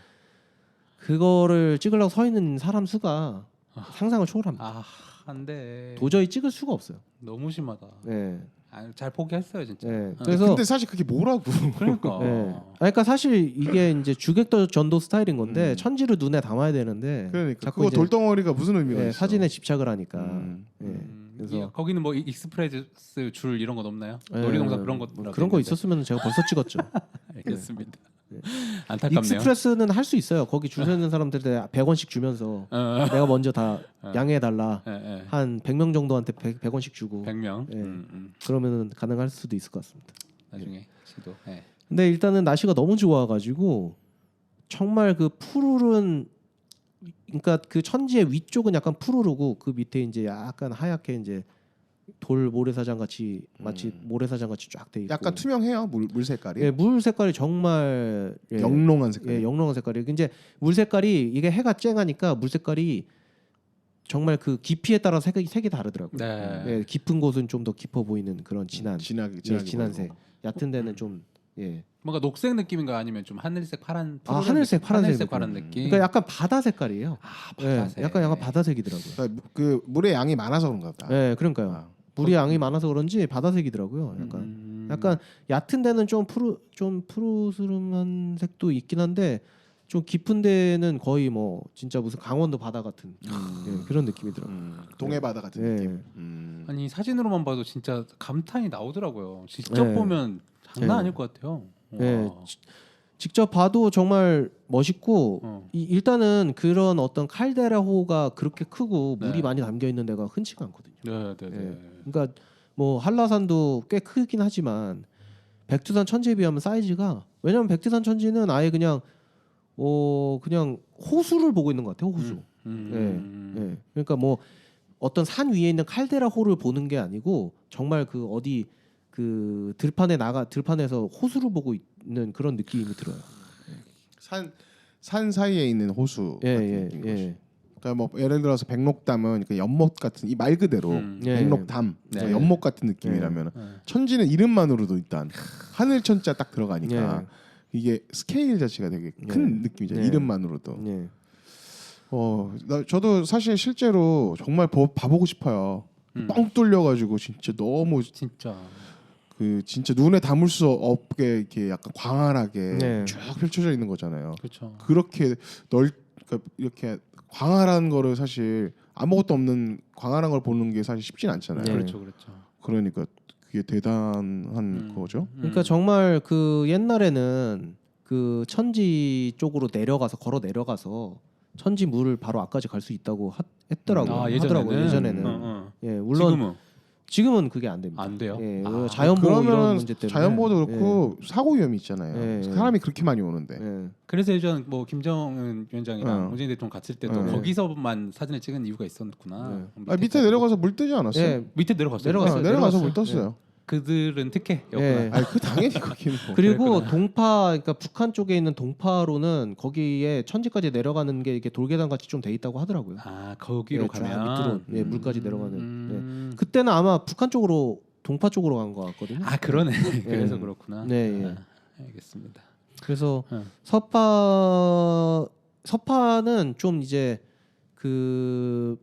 그거를 찍으려고 서 있는 사람 수가 상상을 초월합니다. 아, 안돼. 도저히 찍을 수가 없어요. 너무 심하다. 예. 아, 잘 포기했어요 진짜. 예. 그래서 근데 사실 그게 뭐라고? 그러니까. 예. 그러니까 사실 이게 이제 주객도 전도 스타일인 건데 천지를 눈에 담아야 되는데 그러니까 자꾸 그거 이제 돌덩어리가 무슨 의미가 예, 있어? 사진에 집착을 하니까. 예. 그래서 거기는 뭐 익스프레스 줄 이런 건 없나요? 예, 놀이동산 그런 거 뭐 그런 거 있었으면 제가 벌써 찍었죠. 알겠습니다. 안타깝네요. 익스프레스는 할 수 있어요. 거기 줄 서 있는 사람들한테 100원씩 주면서 내가 먼저 다 양해해 달라. 예. 한 100명 정도한테 100원씩 주고 100명. 예. 그러면은 가능할 수도 있을 것 같습니다. 나중에 시도. 예. 근데 일단은 날씨가 너무 좋아가지고 정말 그 푸르른 그러니까 그 천지의 위쪽은 약간 푸르르고 그 밑에 이제 약간 하얗게 이제 돌 모래사장 같이 마치 모래사장 같이 쫙 돼 있고 약간 투명해요 물 색깔이. 예, 물 색깔이 정말 영롱한 색깔. 예, 영롱한 색깔이 이제 물 색깔이 이게 해가 쨍하니까 물 색깔이 정말 그 깊이에 따라 색이 다르더라고요. 네. 예, 깊은 곳은 좀 더 깊어 보이는 그런 진한 진한 색, 보이고. 얕은 데는 좀 예. 뭔가 녹색 느낌인가 아니면 좀 하늘색 파란 하늘색 파란색 파란 느낌. 그러니까 약간 바다 색깔이에요. 아, 예, 바다색. 약간 바다색이더라고요. 그러니까 그 물의 양이 많아서 그런가 보다. 예, 그러니까요. 아. 물이 양이 많아서 그런지 바다색이더라고요. 약간 얕은 데는 좀 푸르스름한 색도 있긴 한데 좀 깊은 데는 거의 뭐 진짜 무슨 강원도 바다 같은 예, 그런 느낌이더라고요. 동해 바다 같은 예. 느낌. 아니 사진으로만 봐도 진짜 감탄이 나오더라고요. 직접 네. 보면 장난 네. 아닐 것 같아요. 예, 와. 직접 봐도 정말 멋있고 어. 일단은 그런 어떤 칼데라호가 그렇게 크고 물이 네. 많이 담겨 있는 데가 흔치가 않거든요. 네, 네, 네. 예. 그러니까 뭐 한라산도 꽤 크긴 하지만 백두산 천지에 비하면 사이즈가 왜냐면 백두산 천지는 아예 그냥 그냥 호수를 보고 있는 것 같아요. 호수. 예. 그러니까 뭐 어떤 산 위에 있는 칼데라 홀을 보는 게 아니고 정말 그 어디 그 들판에서 호수를 보고 있는 그런 느낌이 들어요. 산 사이에 있는 호수 예, 같은 예, 느낌인 예. 거지. 그러니까 뭐 예를 들어서 백록담은 그 연못 같은 이 말 그대로 예. 백록담 네. 뭐 연못 같은 느낌이라면 네. 천지는 이름만으로도 일단 하늘 천자 딱 들어가니까 예. 이게 스케일 자체가 되게 큰 느낌이잖아요. 네. 이름만으로도. 예. 저도 사실 실제로 정말 봐보고 싶어요. 뻥 뚫려가지고 진짜 너무 진짜 그 진짜 눈에 담을 수 없게 이렇게 약간 광활하게 네. 쭉 펼쳐져 있는 거잖아요. 그렇죠. 그렇게 그러니까 이렇게 광활한 거를 사실 아무것도 없는 광활한 걸 보는 게 사실 쉽진 않잖아요. 네. 그렇죠, 그렇죠. 그러니까 그게 대단한 거죠. 그러니까 정말 그 옛날에는 그 천지 쪽으로 걸어 내려가서 천지 물을 바로 앞까지 갈 수 있다고 했더라고요. 하더라고요. 예전에는. 예, 물론 지금은 그게 안 됩니다. 안 돼요. 예, 아, 자연보호 이런 그러면 문제 때문에. 자연보호도 그렇고 사고 위험이 있잖아요. 예. 사람이 그렇게 많이 오는데. 예. 그래서 예전 뭐 김정은 위원장이랑 문재인 대통령 갔을 때도 네. 거기서만 사진을 찍은 이유가 있었구나. 밑에 내려가서 물 뜨지 않았어요? 예. 밑에 내려갔어요. 내려갔어요. 내려가서 내려갔어요. 물 떴어요. 그들은 특혜였구나. 예. 아니 그 당연히 거기는 뭐. 그리고 그랬구나. 동파, 그러니까 북한 쪽에 있는 동파로는 거기에 천지까지 내려가는 게 이렇게 돌계단 같이 좀 돼 있다고 하더라고요. 아 거기로 예, 쫙 가면 밑으로 물까지 내려가는. 예. 그때는 아마 북한 쪽으로 동파 쪽으로 간 것 같거든요. 아 그러네. 그래서 그렇구나. 네, 예. 아, 알겠습니다. 그래서 네. 서파는 좀 이제 그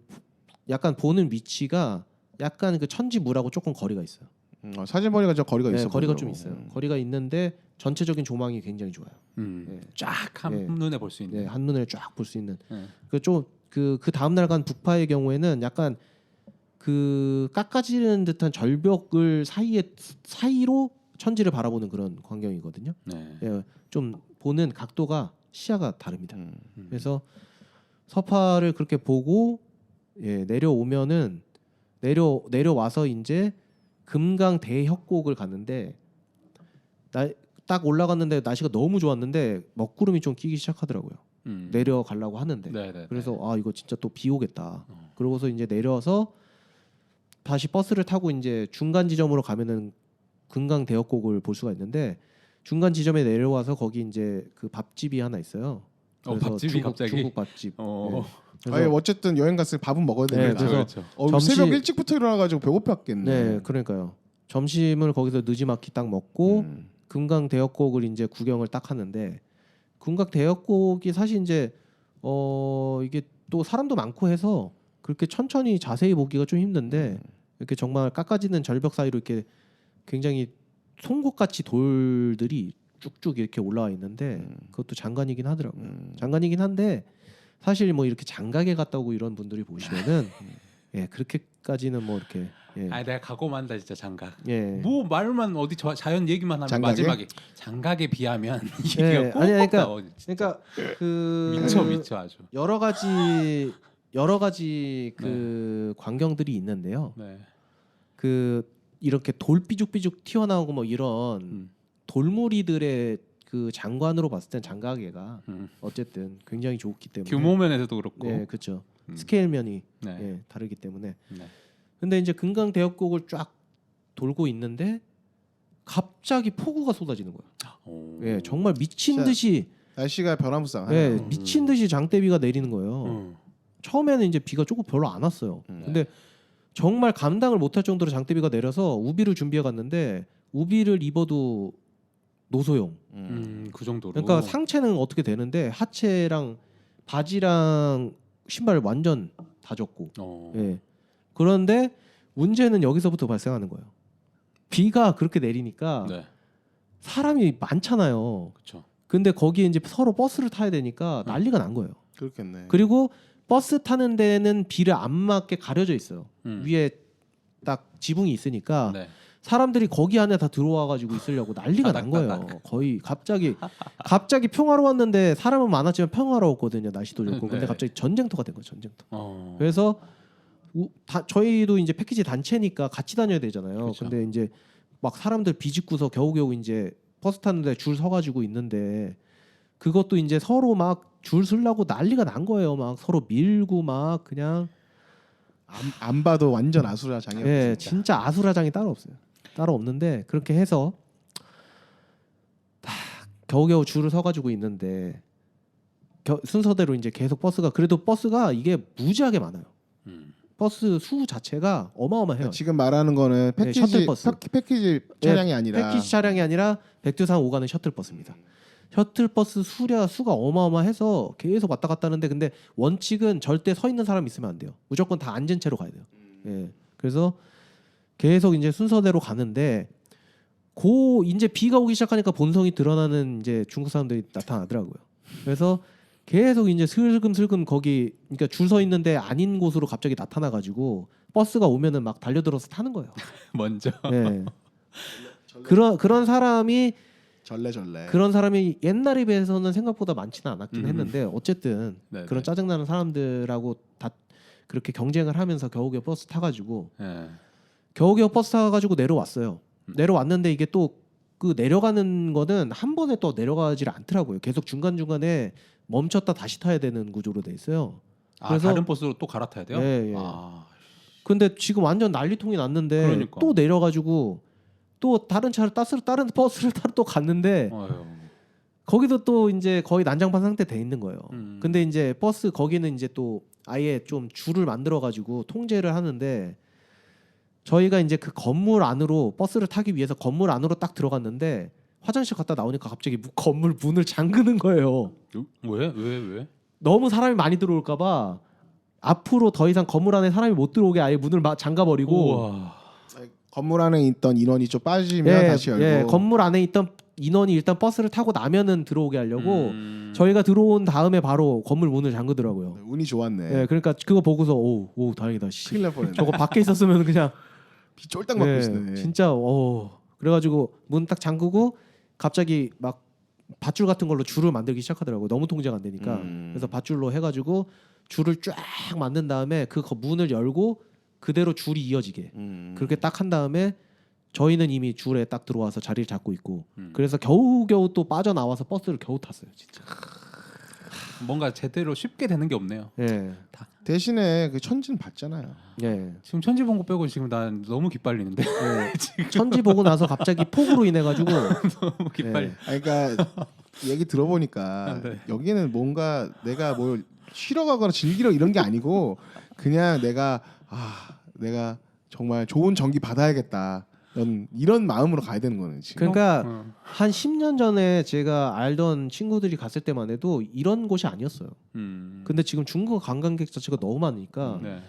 약간 보는 위치가 약간 그 천지 물하고 조금 거리가 있어요. 사진 보니까 저 거리가 네, 있어. 거리가 보이더라고. 좀 있어요. 거리가 있는데 전체적인 조망이 굉장히 좋아요. 예. 쫙 한눈에 볼 수 있는. 네, 한눈에 쫙 볼 수 있는. 네. 그 다음 날 간 북파의 경우에는 약간 그 깎아지는 듯한 절벽을 사이로 천지를 바라보는 그런 광경이거든요. 네. 예, 좀 보는 각도가 시야가 다릅니다. 그래서 서파를 그렇게 보고 내려오면은 내려와서 이제 금강 대협곡을 갔는데 딱 올라갔는데 날씨가 너무 좋았는데 먹구름이 좀 끼기 시작하더라고요. 내려가려고 하는데 네네. 그래서 이거 진짜 또 비 오겠다. 그러고서 이제 내려서 다시 버스를 타고 이제 중간 지점으로 가면은 금강 대협곡을 볼 수가 있는데 중간 지점에 내려와서 거기 이제 그 밥집이 하나 있어요. 그래서 밥집이 갑자기? 중국 밥집. 어. 네. 아니 어쨌든 여행 갔을 때 밥은 먹어야 네, 되니까. 그래서 그렇죠. 새벽 일찍부터 일어나가지고 배고팠겠네. 네, 그러니까요. 점심을 거기서 느지막이 딱 먹고 금강 대협곡을 이제 구경을 딱 하는데 금강 대협곡이 사실 이제 이게 또 사람도 많고 해서 그렇게 천천히 자세히 보기가 좀 힘든데 이렇게 정말 깎아지는 절벽 사이로 이렇게 굉장히 송곳같이 돌들이 쭉쭉 이렇게 올라와 있는데 그것도 장관이긴 하더라고요. 장관이긴 한데 사실 뭐 이렇게 장각에 갔다고 이런 분들이 보시면은 그렇게까지는 뭐 이렇게 아 내가 각오만다 진짜 장각. 예. 뭐 말만 어디 자연 얘기만 하면 장각에? 마지막에 장각에 비하면 예. 얘기가 아니, 꼭 그러니까- 나와. 그러니까 그 미쳐 아주. 여러 가지 그 광경들이 있는데요. 네. 그 이렇게 돌 삐죽삐죽 튀어나오고 뭐 이런 돌무리들의 그 장관으로 봤을 땐 장가계가 어쨌든 굉장히 좋기 때문에 규모 면에서도 그렇고. 네, 그렇죠. 스케일 면이 네. 다르기 때문에. 네. 근데 이제 금강 대협곡을 쫙 돌고 있는데 갑자기 폭우가 쏟아지는 거예요. 오. 예, 정말 미친 듯이 날씨가 변화무쌍. 예, 미친 듯이 장대비가 내리는 거예요. 처음에는 이제 비가 조금 별로 안 왔어요. 근데 정말 감당을 못할 정도로 장대비가 내려서 우비를 준비해 갔는데 우비를 입어도 노소용. 그 정도로. 그러니까 상체는 어떻게 되는데 하체랑 바지랑 신발 완전 다 젖고. 예. 그런데 문제는 여기서부터 발생하는 거예요. 비가 그렇게 내리니까 네. 사람이 많잖아요. 그렇죠. 근데 거기에 이제 서로 버스를 타야 되니까 난리가 난 거예요. 그렇겠네. 그리고 버스 타는 데는 비를 안 맞게 가려져 있어요. 위에 딱 지붕이 있으니까 네. 사람들이 거기 안에 다 들어와 가지고 있으려고 난리가 난 거예요. 거의 갑자기 평화로웠는데 사람은 많았지만 평화로웠거든요. 날씨도 좋고. 근데 네. 갑자기 전쟁터가 된 거예요. 전쟁터. 어. 그래서 저희도 이제 패키지 단체니까 같이 다녀야 되잖아요. 그쵸. 근데 이제 막 사람들 비집고서 겨우겨우 이제 버스 타는데 줄 서가지고 있는데 그것도 이제 서로 막 줄 서려고 난리가 난 거예요. 막 서로 밀고 막 그냥 안 봐도 완전 아수라장이었어요. 예, 진짜 아수라장이 따로 없어요. 따로 없는데 그렇게 해서 다 겨우겨우 줄을 서가지고 있는데 순서대로 이제 계속 버스가 그래도 버스가 이게 무지하게 많아요. 버스 수 자체가 어마어마해요. 그러니까 지금 말하는 거는 패키지 셔틀버스. 패키지 차량이 아니라 패키지 차량이 아니라 백두산 오가는 셔틀버스입니다. 셔틀버스 수가 어마어마해서 계속 왔다 갔다 하는데 근데 원칙은 절대 서 있는 사람 있으면 안 돼요. 무조건 다 앉은 채로 가야 돼요. 예. 그래서 계속 이제 순서대로 가는데 고 이제 비가 오기 시작하니까 본성이 드러나는 이제 중국 사람들이 나타나더라고요. 그래서 계속 이제 슬금슬금 거기 그러니까 줄 서 있는데 아닌 곳으로 갑자기 나타나 가지고 버스가 오면은 막 달려들어서 타는 거예요. 먼저. 예. 그런 사람이 절레 그런 사람이 옛날에 비해서는 생각보다 많지는 않았긴 했는데 어쨌든 네네. 그런 짜증나는 사람들하고 다 그렇게 경쟁을 하면서 겨우겨우 버스 타가지고 네. 겨우겨우 버스 타가지고 내려왔어요. 내려왔는데 이게 또 그 내려가는 거는 한 번에 또 내려가지를 않더라고요. 계속 중간중간에 멈췄다 다시 타야 되는 구조로 돼 있어요. 아, 그래서- 다른 버스로 또 갈아타야 돼요? 예, 예. 아, 근데 지금 완전 난리통이 났는데 그러니까. 또 내려가지고 또 다른 차를 다른 버스를 타러 또 갔는데 어휴. 거기도 또 이제 거의 난장판 상태 돼 있는 거예요. 음. 근데 이제 버스 거기는 이제 또 아예 좀 줄을 만들어 가지고 통제를 하는데 저희가 이제 그 건물 안으로 버스를 타기 위해서 건물 안으로 딱 들어갔는데 화장실 갔다 나오니까 갑자기 건물 문을 잠그는 거예요. 왜? 너무 사람이 많이 들어올까 봐 앞으로 더 이상 건물 안에 사람이 못 들어오게 아예 문을 잠가 버리고 우와. 건물 안에 있던 인원이 좀 빠지면 다시 열고 건물 안에 있던 인원이 일단 버스를 타고 나면은 들어오게 하려고 음. 저희가 들어온 다음에 바로 건물 문을 잠그더라고요. 운이 좋았네. 예, 그러니까 그거 보고서 오 다행이다. 씨. 큰일 날 뻔했네. 저거 밖에 있었으면 그냥 비 쫄딱 맞고 예, 있네. 진짜 그래가지고 문 딱 잠그고 갑자기 막 밧줄 같은 걸로 줄을 만들기 시작하더라고요. 너무 통제가 안 되니까. 그래서 밧줄로 해가지고 줄을 쫙 만든 다음에 그 문을 열고 그대로 줄이 이어지게 그렇게 딱 한 다음에 저희는 이미 줄에 딱 들어와서 자리를 잡고 있고 그래서 겨우겨우 또 빠져나와서 버스를 겨우 탔어요. 진짜. 뭔가 제대로 쉽게 되는 게 없네요. 예. 대신에 그 천지는 봤잖아요. 예. 지금 천지 본 거 빼고 지금 난 너무 기빨리는데. 예. 천지 보고 나서 갑자기 폭우로 인해 가지고 너무 기빨리. 예. 그러니까 얘기 들어보니까 네. 여기는 뭔가 내가 뭘 쉬러 가거나 즐기러 이런 게 아니고 그냥 내가 정말 좋은 전기 받아야겠다. 이런 마음으로 가야 되는 거는 지금. 그러니까 한 10년 전에 제가 알던 친구들이 갔을 때만 해도 이런 곳이 아니었어요. 근데 지금 중국 관광객 자체가 너무 많으니까 네.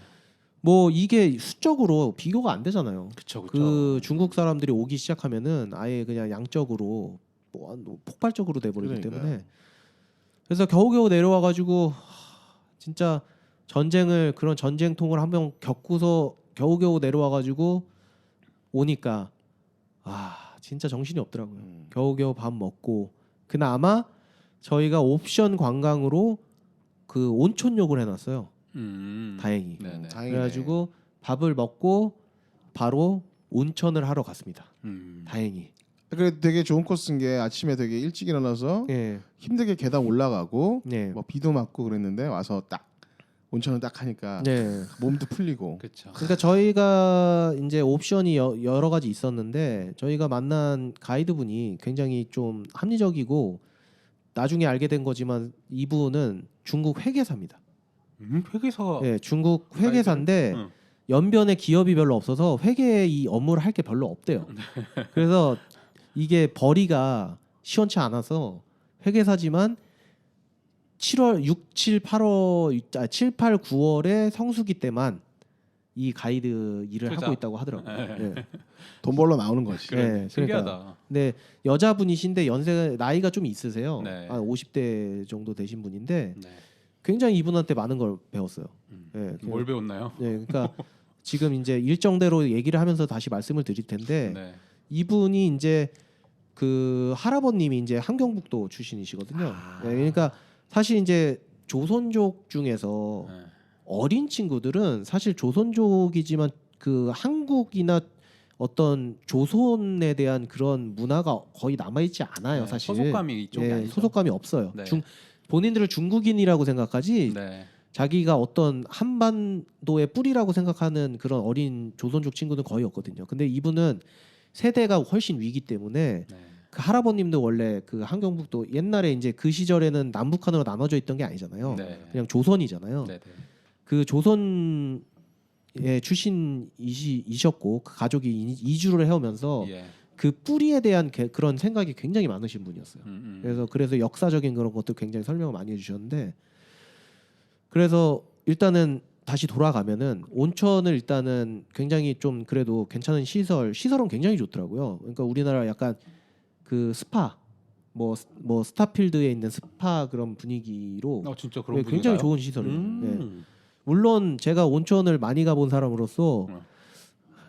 뭐 이게 수적으로 비교가 안 되잖아요. 그쵸. 그 중국 사람들이 오기 시작하면은 아예 그냥 양적으로 뭐 폭발적으로 돼버리기 그러니까요. 때문에 그래서 겨우겨우 내려와 가지고 진짜 그런 전쟁통을 한번 겪고서 겨우겨우 내려와 가지고 오니까 진짜 정신이 없더라고요. 겨우겨우 밥 먹고 그나마 저희가 옵션 관광으로 그 온천욕을 해놨어요. 다행히. 네네. 다행이네. 그래가지고 밥을 먹고 바로 온천을 하러 갔습니다. 다행히. 그래 되게 좋은 코스인 게 아침에 되게 일찍 일어나서 예. 힘들게 계단 올라가고 네. 뭐 비도 맞고 그랬는데 와서 딱 온천을 딱 하니까 네. 몸도 풀리고. 그렇죠. 그러니까 저희가 이제 옵션이 여러 가지 있었는데 저희가 만난 가이드분이 굉장히 좀 합리적이고 나중에 알게 된 거지만 이분은 중국 회계사입니다. 회계사. 예, 중국 회계사인데 응. 연변에 기업이 별로 없어서 회계 이 업무를 할 게 별로 없대요. 그래서 이게 벌이가 시원치 않아서 회계사지만 7월 6, 7, 8월 7, 8, 9월에 성수기 때만 이 가이드 일을 투자. 하고 있다고 하더라고요. 예. 돈 벌러 나오는 거지. 그래. 신기하다. 근데 여자분이신데 나이가 좀 있으세요. 네. 한 50대 정도 되신 분인데 네. 굉장히 이분한테 많은 걸 배웠어요. 예. 뭘 배웠나요? 예, 그러니까 지금 이제 일정대로 얘기를 하면서 다시 말씀을 드릴 텐데 네. 이분이 이제 그 할아버님이 이제 한경북도 출신이시거든요. 예, 그러니까 사실 이제 조선족 중에서 네. 어린 친구들은 사실 조선족이지만 그 한국이나 어떤 조선에 대한 그런 문화가 거의 남아있지 않아요. 네, 사실 소속감이 이쪽에 예, 아니죠. 소속감이 없어요. 네. 본인들을 중국인이라고 생각하지 네. 자기가 어떤 한반도의 뿌리라고 생각하는 그런 어린 조선족 친구는 거의 없거든요. 근데 이분은 세대가 훨씬 위기 때문에 네. 그 할아버님도 원래 그 한경북도 옛날에 이제 그 시절에는 남북한으로 나눠져 있던 게 아니잖아요. 네. 그냥 조선이잖아요. 네, 네. 그 조선의 출신이셨고 그 가족이 이주를 해오면서 예. 그 뿌리에 대한 그런 생각이 굉장히 많으신 분이었어요. 그래서 역사적인 그런 것도 굉장히 설명을 많이 해주셨는데 그래서 일단은 다시 돌아가면은 온천을 일단은 굉장히 좀 그래도 괜찮은 시설은 굉장히 좋더라고요. 그러니까 우리나라 약간 그 스파 뭐 스타필드에 있는 스파 그런 분위기로 진짜 그런 굉장히 분위기인가요? 좋은 시설이에요. 네. 물론 제가 온천을 많이 가본 사람으로서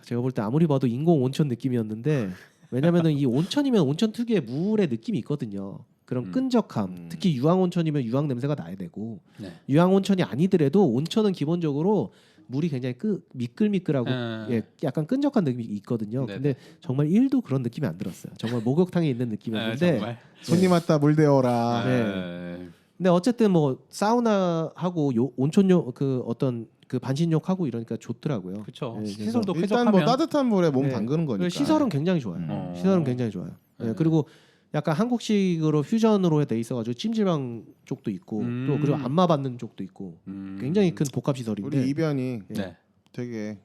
제가 볼 때 아무리 봐도 인공 온천 느낌이었는데 왜냐면은 이 온천이면 온천 특유의 물의 느낌이 있거든요. 그런 끈적함, 특히 유황 온천이면 유황 냄새가 나야 되고 네. 유황 온천이 아니더라도 온천은 기본적으로 물이 굉장히 미끌미끌하고 예, 약간 끈적한 느낌이 있거든요. 네네. 근데 정말 1도 그런 느낌이 안 들었어요. 정말 목욕탕에 있는 느낌이었는데 정말. 손님 왔다 물 데워라. 네. 근데 어쨌든 뭐 사우나하고 온천욕 그 어떤 그 반신욕하고 이러니까 좋더라고요. 그렇죠. 네, 시설도 일단 쾌적하면 뭐 따뜻한 물에 몸 네. 담그는 거니까. 시설은 굉장히 좋아요. 시설은 굉장히 좋아요. 네. 그리고 약간 한국식으로 퓨전으로 돼 있어가지고 찜질방 쪽도 있고 또 그리고 안마 받는 쪽도 있고 굉장히 큰 복합 시설인데 우리 이변이 네. 되게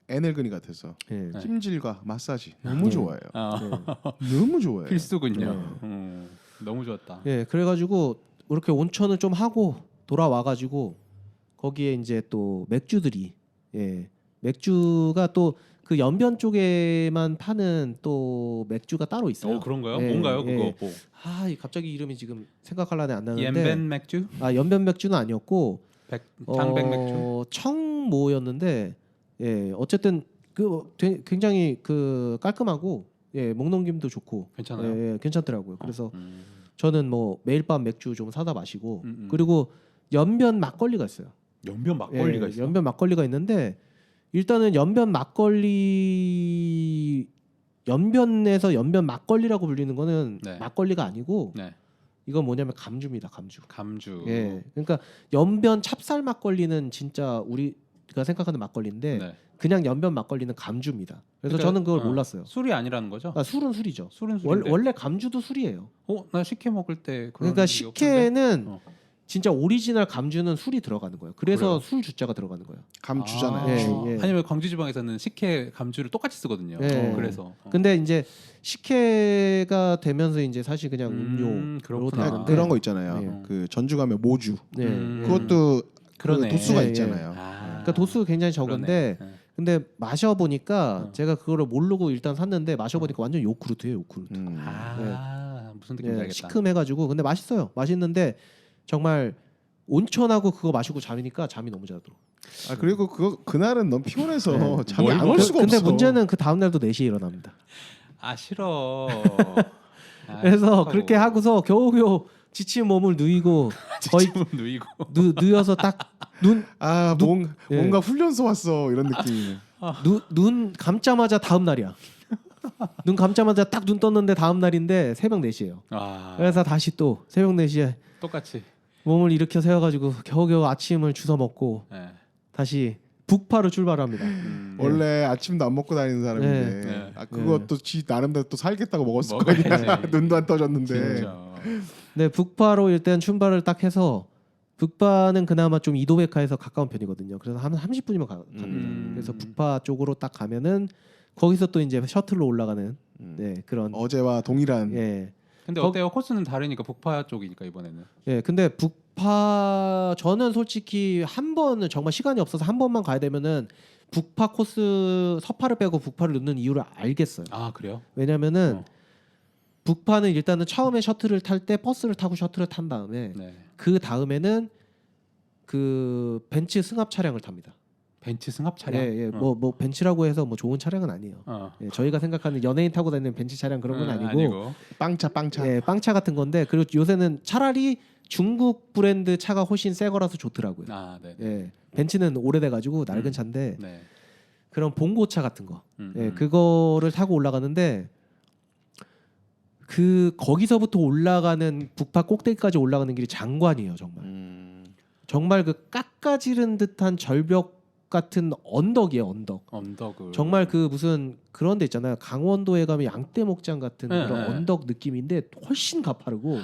애늙은이 같아서 네. 찜질과 마사지 너무 좋아해요. 네. 너무 좋아해요. 필수군요. 너무 좋았다. 예, 그래가지고 이렇게 온천을 좀 하고 돌아와가지고 거기에 이제 또 맥주들이 맥주가 또 그 연변 쪽에만 파는 또 맥주가 따로 있어요. 그런가요? 예, 뭔가요? 예. 그거 뭐. 갑자기 이름이 지금 생각하려니 안 나는데. 옌벤 맥주? 연변 맥주는 아니었고 장백 맥주? 청모였는데 어쨌든 굉장히 그 깔끔하고 목 넘김도 좋고 괜찮아요. 괜찮더라고요. 그래서 저는 뭐 매일 밤 맥주 좀 사다 마시고 음. 그리고 연변 막걸리가 있어요. 연변 막걸리가 있어. 연변 막걸리가 있는데 일단은 연변 연변에서 연변 막걸리라고 불리는 거는 네. 막걸리가 아니고 네. 이건 뭐냐면 감주입니다. 감주. 그러니까 연변 찹쌀 막걸리는 진짜 우리가 생각하는 막걸리인데 네. 그냥 연변 막걸리는 감주입니다. 그래서 그러니까, 저는 그걸 몰랐어요. 술이 아니라는 거죠? 술은 술이죠. 술은 술인데. 원래 감주도 술이에요. 나 식혜 먹을 때 그런 그러니까 적이 식혜는 없던데? 진짜 오리지널 감주는 술이 들어가는 거예요. 그래서 그래요? 술 주자가 들어가는 거예요. 감주잖아요. 예. 아니면 광주 지방에서는 식혜 감주를 똑같이 쓰거든요. 예. 그래서. 근데 이제 식혜가 되면서 이제 사실 그냥 음료로 그렇구나. 되는데 그런 거 있잖아요. 네. 그 전주 가면 모주. 네. 그것도 그러네. 그 도수가 예, 예. 있잖아요. 그러니까 도수 굉장히 적은데 그러네. 근데 마셔 보니까 제가 그거를 모르고 일단 샀는데 마셔 보니까 완전 요구르트예요, 요구르트. 무슨 느낌인지 알겠다. 시큼해가지고 근데 맛있어요. 맛있는데 정말 온천하고 그거 마시고 자니까 잠이 너무 잘 들어. 그리고 그날은 너무 피곤해서 잠이 뭘 안 올 수가 근데 없어. 문제는 그 다음 날도 4시에 일어납니다. 싫어. 그래서 그렇게 하고서 겨우겨우 지친 몸을 누이고 거의 누이고 누워서 딱눈 뭔가 훈련소 왔어 이런 느낌. 눈 감자마자 다음 날이야. 눈 감자마자 딱 눈 떴는데 다음 날인데 새벽 4시예요. 그래서 다시 또 새벽 4시에 똑같이 몸을 일으켜 세워가지고 겨우겨우 아침을 주워 먹고 다시 북파로 출발합니다. 원래 아침도 안 먹고 다니는 사람인데 네. 그것도 지 나름대로 또 살겠다고 먹었을 먹어야지. 거니까 눈도 안 떠졌는데. 진짜. 네, 북파로 일단 출발을 딱 해서 북파는 그나마 좀 이도백화에서 가까운 편이거든요. 그래서 한 30분이면 갑니다. 그래서 북파 쪽으로 딱 가면은 거기서 또 이제 셔틀로 올라가는 그런 어제와 동일한. 근데 어때요? 코스는 다르니까 북파 쪽이니까 이번에는. 근데 북파 저는 솔직히 한 번은 정말 시간이 없어서 한 번만 가야 되면은 북파 코스 서파를 빼고 북파를 넣는 이유를 알겠어요. 그래요? 왜냐면은 북파는 일단은 처음에 셔틀을 탈 때 버스를 타고 셔틀을 탄 다음에 그 다음에는 그 벤츠 승합 차량을 탑니다. 벤츠 승합 차량? 뭐 벤츠라고 해서 뭐 좋은 차량은 아니에요. 저희가 생각하는 연예인 타고 다니는 벤츠 차량 그런 건 아니고 빵차. 빵차 같은 건데 그리고 요새는 차라리 중국 브랜드 차가 훨씬 새 거라서 좋더라고요. 벤츠는 오래돼가지고 낡은 차인데 그런 봉고차 같은 거, 그거를 타고 올라가는데 거기서부터 올라가는 북파 꼭대기까지 올라가는 길이 장관이에요, 정말. 정말 그 깎아지른 듯한 절벽 같은 언덕이에요. 언덕을 정말 그 무슨 그런 데 있잖아요. 강원도에 가면 양떼목장 같은 네, 그런 네. 언덕 느낌인데 훨씬 가파르고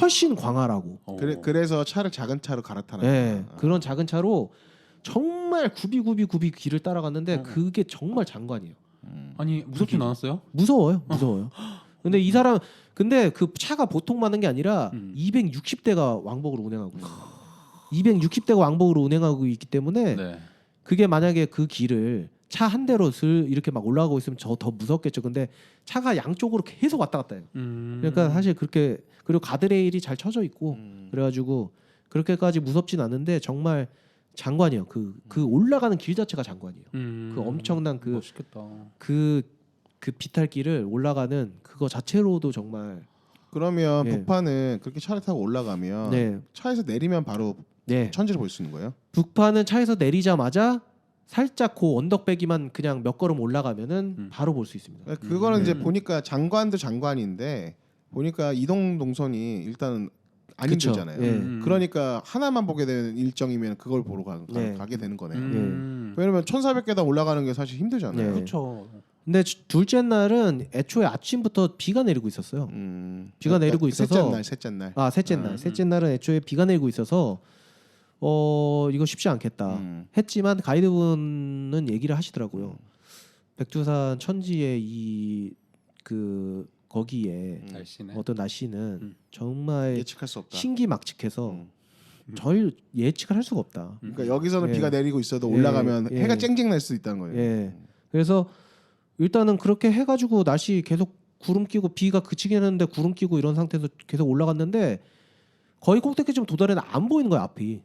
훨씬 광활하고 그래서 차를 작은 차로 갈아타는 네, 거야. 그런 작은 차로 정말 굽이 길을 따라갔는데 그게 정말 장관이에요. 아니 무섭진 않았어요? 무서워요. 근데 이 사람 근데 그 차가 보통 많은 게 아니라 260대가 왕복으로 운행하고 있어요. 260대가 왕복으로 운행하고 있기 때문에 네. 그게 만약에 그 길을 차 한 대로 슬 이렇게 막 올라가고 있으면 저 더 무섭겠죠. 근데 차가 양쪽으로 계속 왔다 갔다 해요. 그러니까 사실 그렇게 그리고 가드레일이 잘 쳐져 있고 그래가지고 그렇게까지 무섭진 않은데 정말 장관이에요. 그 올라가는 길 자체가 장관이에요. 그 엄청난 멋있겠다. 그 비탈길을 올라가는 그거 자체로도 정말 그러면 예. 북한은 그렇게 차를 타고 올라가면 네. 차에서 내리면 바로 네. 천지를 볼 수 있는 거예요? 북한은 차에서 내리자마자 살짝 그 언덕배기만 그냥 몇 걸음 올라가면은 바로 볼 수 있습니다. 그러니까 그거는 이제 보니까 장관도 장관인데 보니까 이동 동선이 일단은 안 그쵸. 힘들잖아요. 예. 그러니까 하나만 보게 되는 일정이면 그걸 보러 네. 가게 되는 거네요. 음. 왜냐면 1400계단 올라가는 게 사실 힘들잖아요. 네. 그렇죠. 근데 둘째 날은 애초에 아침부터 비가 내리고 있었어요. 비가 내리고 있어서 셋째 날. 셋째 날은 애초에 비가 내리고 있어서 이거 쉽지 않겠다 했지만 가이드분은 얘기를 하시더라고요. 백두산 천지의 이 그 거기에 날씨네. 어떤 날씨는 정말 예측할 수 없다. 신기막측해서 절 예측을 할 수가 없다. 그러니까 여기서는 예. 비가 내리고 있어도 예. 올라가면 예. 해가 쨍쨍 날 수 있다는 거예요. 예. 그래서 일단은 그렇게 해가지고 날씨 계속 구름 끼고 비가 그치긴 했는데 구름 끼고 이런 상태에서 계속 올라갔는데 거의 꼭대기쯤 도달했는데 안 보이는 거야 앞이.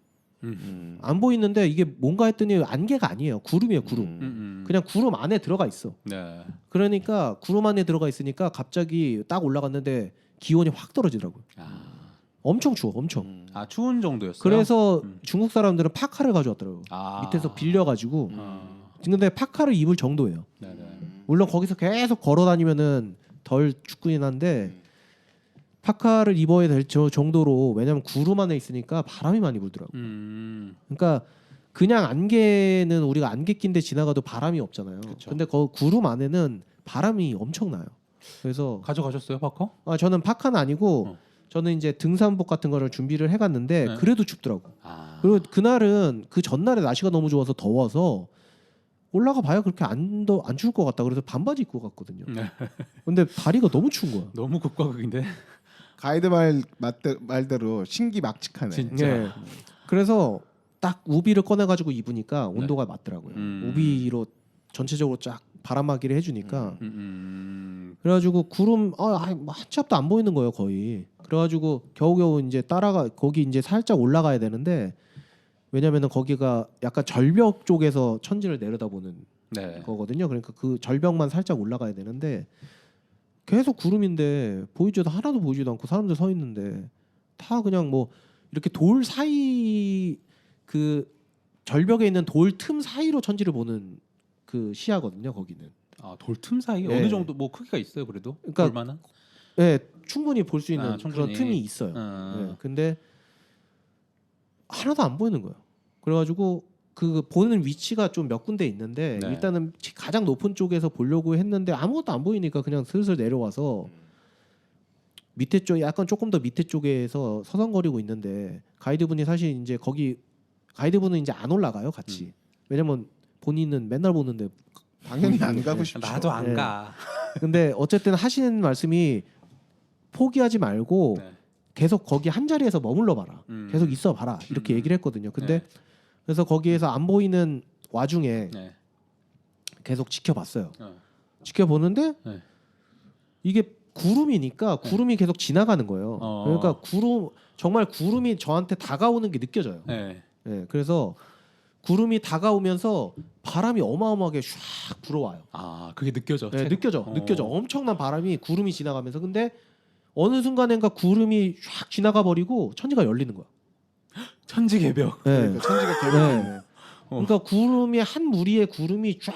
안 보이는데 이게 뭔가 했더니 안개가 아니에요. 구름이에요. 구름. 그냥 구름 안에 들어가 있어. 네. 그러니까 구름 안에 들어가 있으니까 갑자기 딱 올라갔는데 기온이 확 떨어지더라고요. 엄청 추워. 엄청. 아 추운 정도였어요. 그래서 중국 사람들은 파카를 가져왔더라고요. 아. 밑에서 빌려가지고. 아. 근데 파카를 입을 정도예요. 네네. 물론 거기서 계속 걸어 다니면은 덜 춥긴 한데 파카를 입어야 될 정도로 왜냐면 구름 안에 있으니까 바람이 많이 불더라고. 그러니까 그냥 안개는 우리가 안개 낀데 지나가도 바람이 없잖아요. 그쵸. 근데 그 구름 안에는 바람이 엄청나요. 그래서 가져가셨어요 파커? 저는 파카는 아니고 저는 이제 등산복 같은 거를 준비를 해갔는데 네. 그래도 춥더라고. 아. 그리고 그날은 그 전날에 날씨가 너무 좋아서 더워서 올라가 봐야 그렇게 안 추울 것 같다. 그래서 반바지 입고 갔거든요. 네. 근데 다리가 너무 추운 거야. 너무 극과 극인데. 가이드 말대로 신기막측하네. 진짜. 네. 그래서 딱 우비를 꺼내 가지고 입으니까 온도가 맞더라고요. 우비로 전체적으로 쫙 바람막이를 해주니까 그래가지고 구름 한 치 앞도 안 보이는 거예요 거의. 그래가지고 겨우겨우 이제 따라가 거기 이제 살짝 올라가야 되는데 왜냐면은 거기가 약간 절벽 쪽에서 천지를 내려다보는 네. 거거든요. 그러니까 그 절벽만 살짝 올라가야 되는데 계속 구름인데 하나도 보이지도 않고 사람들 서 있는데 다 그냥 뭐 이렇게 돌 사이 그 절벽에 있는 돌 틈 사이로 천지를 보는 그 시야거든요. 거기는. 아 돌틈 사이 네. 어느 정도 뭐 크기가 있어요 그래도? 그러니까 볼만한? 네, 충분히 볼 수 있는 그런 충분히. 틈이 있어요. 네, 근데 하나도 안 보이는 거예요. 그래가지고 그 보는 위치가 좀 몇 군데 있는데 네. 일단은 가장 높은 쪽에서 보려고 했는데 아무것도 안 보이니까 그냥 슬슬 내려와서 밑에 쪽 약간 조금 더 밑에 쪽에서 서성거리고 있는데 가이드분이 사실 이제 거기 가이드분은 이제 안 올라가요 같이. 왜냐면 본인은 맨날 보는데 당연히 안 가고 싶죠. 나도 안 네. 가. 근데 어쨌든 하시는 말씀이 포기하지 말고 네. 계속 거기 한 자리에서 머물러 봐라. 계속 있어 봐라. 이렇게 얘기를 했거든요. 근데 네. 그래서 거기에서 안 보이는 와중에 네. 계속 지켜봤어요. 어. 지켜보는데 네. 이게 구름이니까 구름이 계속 지나가는 거예요. 어. 그러니까 정말 구름이 저한테 다가오는 게 느껴져요. 네. 네, 그래서 구름이 다가오면서 바람이 어마어마하게 샥 불어와요. 아 그게 느껴져. 네, 느껴져. 엄청난 바람이 구름이 지나가면서 근데 어느 순간엔가 구름이 샥 지나가 버리고 천지가 열리는 거야. 천지개벽. 네. 그러니까 천지가 개벽이네. 그러니까 구름이 한 무리의 구름이 쫙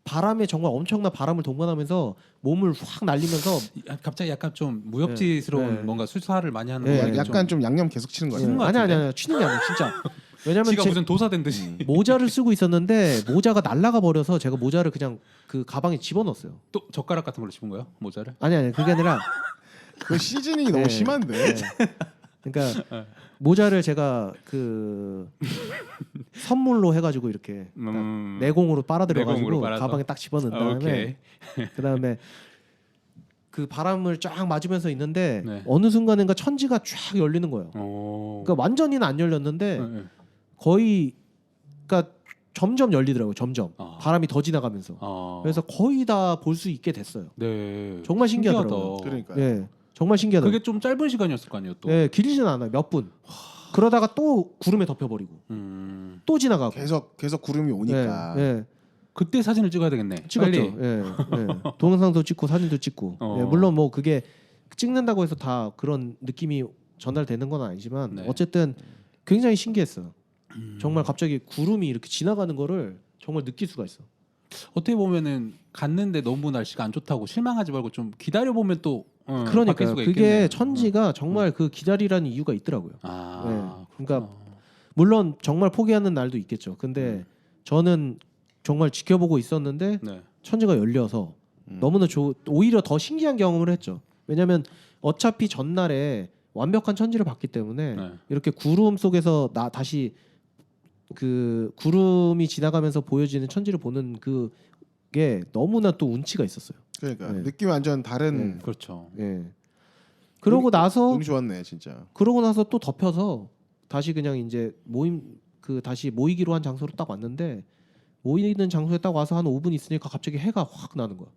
바람에 정말 엄청난 바람을 동반하면서 몸을 확 날리면서 갑자기 약간 좀 무협지스러운 네. 뭔가 수사를 많이 하는 네. 거예요. 약간 좀 양념 계속 치는 거 치는 같아요. 거 아니 같은데? 치는 게 아니야 진짜. 왜냐면 지가 무슨 도사 된 듯이 모자를 쓰고 있었는데 모자가 날아가 버려서 제가 모자를 그냥 그 가방에 집어넣었어요. 또 젓가락 같은 걸로 씹은 거예요? 모자를? 아니 그게 아니라 그 시즈닝이 너무 네. 심한데. 네. 그러니까 모자를 제가 그 선물로 해가지고 이렇게 딱 내공으로 빨아들여가지고 내공으로 빨아서? 가방에 딱 집어넣은 다음에 그다음에 그 바람을 쫙 맞으면서 있는데 네. 어느 순간인가 천지가 쫙 열리는 거예요. 그러니까 완전히는 안 열렸는데 네. 거의 그러니까 점점 열리더라고요. 점점 아. 바람이 더 지나가면서. 그래서 거의 다 볼 수 있게 됐어요. 네. 정말 신기하더라고요. 그러니까. 예, 정말 신기하다. 그게 좀 짧은 시간이었을 거 아니에요, 또. 예, 길지는 않아요. 몇 분. 그러다가 또 구름에 덮여버리고 또 지나가고. 계속 구름이 오니까. 예, 예. 그때 사진을 찍어야 되겠네. 찍었죠. 빨리. 예, 예. 동영상도 찍고 사진도 찍고. 예, 물론 뭐 그게 찍는다고 해서 다 그런 느낌이 전달되는 건 아니지만 네. 어쨌든 굉장히 신기했어요. 정말 갑자기 구름이 이렇게 지나가는 거를 정말 느낄 수가 있어. 어떻게 보면은 갔는데 너무 날씨가 안 좋다고 실망하지 말고 좀 기다려 보면 또 바뀔 그러니까 수가 그게 있겠네요. 천지가 정말 그 기다리라는 이유가 있더라고요. 아, 그러니까 물론 정말 포기하는 날도 있겠죠. 근데 저는 정말 지켜보고 있었는데 네. 천지가 열려서 너무나 오히려 더 신기한 경험을 했죠. 왜냐하면 어차피 전날에 완벽한 천지를 봤기 때문에 네. 이렇게 구름 속에서 다시 그 구름이 지나가면서 보여지는 천지를 보는 그게 너무나 또 운치가 있었어요. 그러니까 네. 느낌이 완전 다른. 그렇죠. 예. 그러고 나서 운이 좋았네 진짜. 그러고 나서 또 덮여서 다시 그냥 이제 다시 모이기로 한 장소로 딱 왔는데 모이는 장소에 딱 와서 한 5분 있으니까 갑자기 해가 확 나는 거야.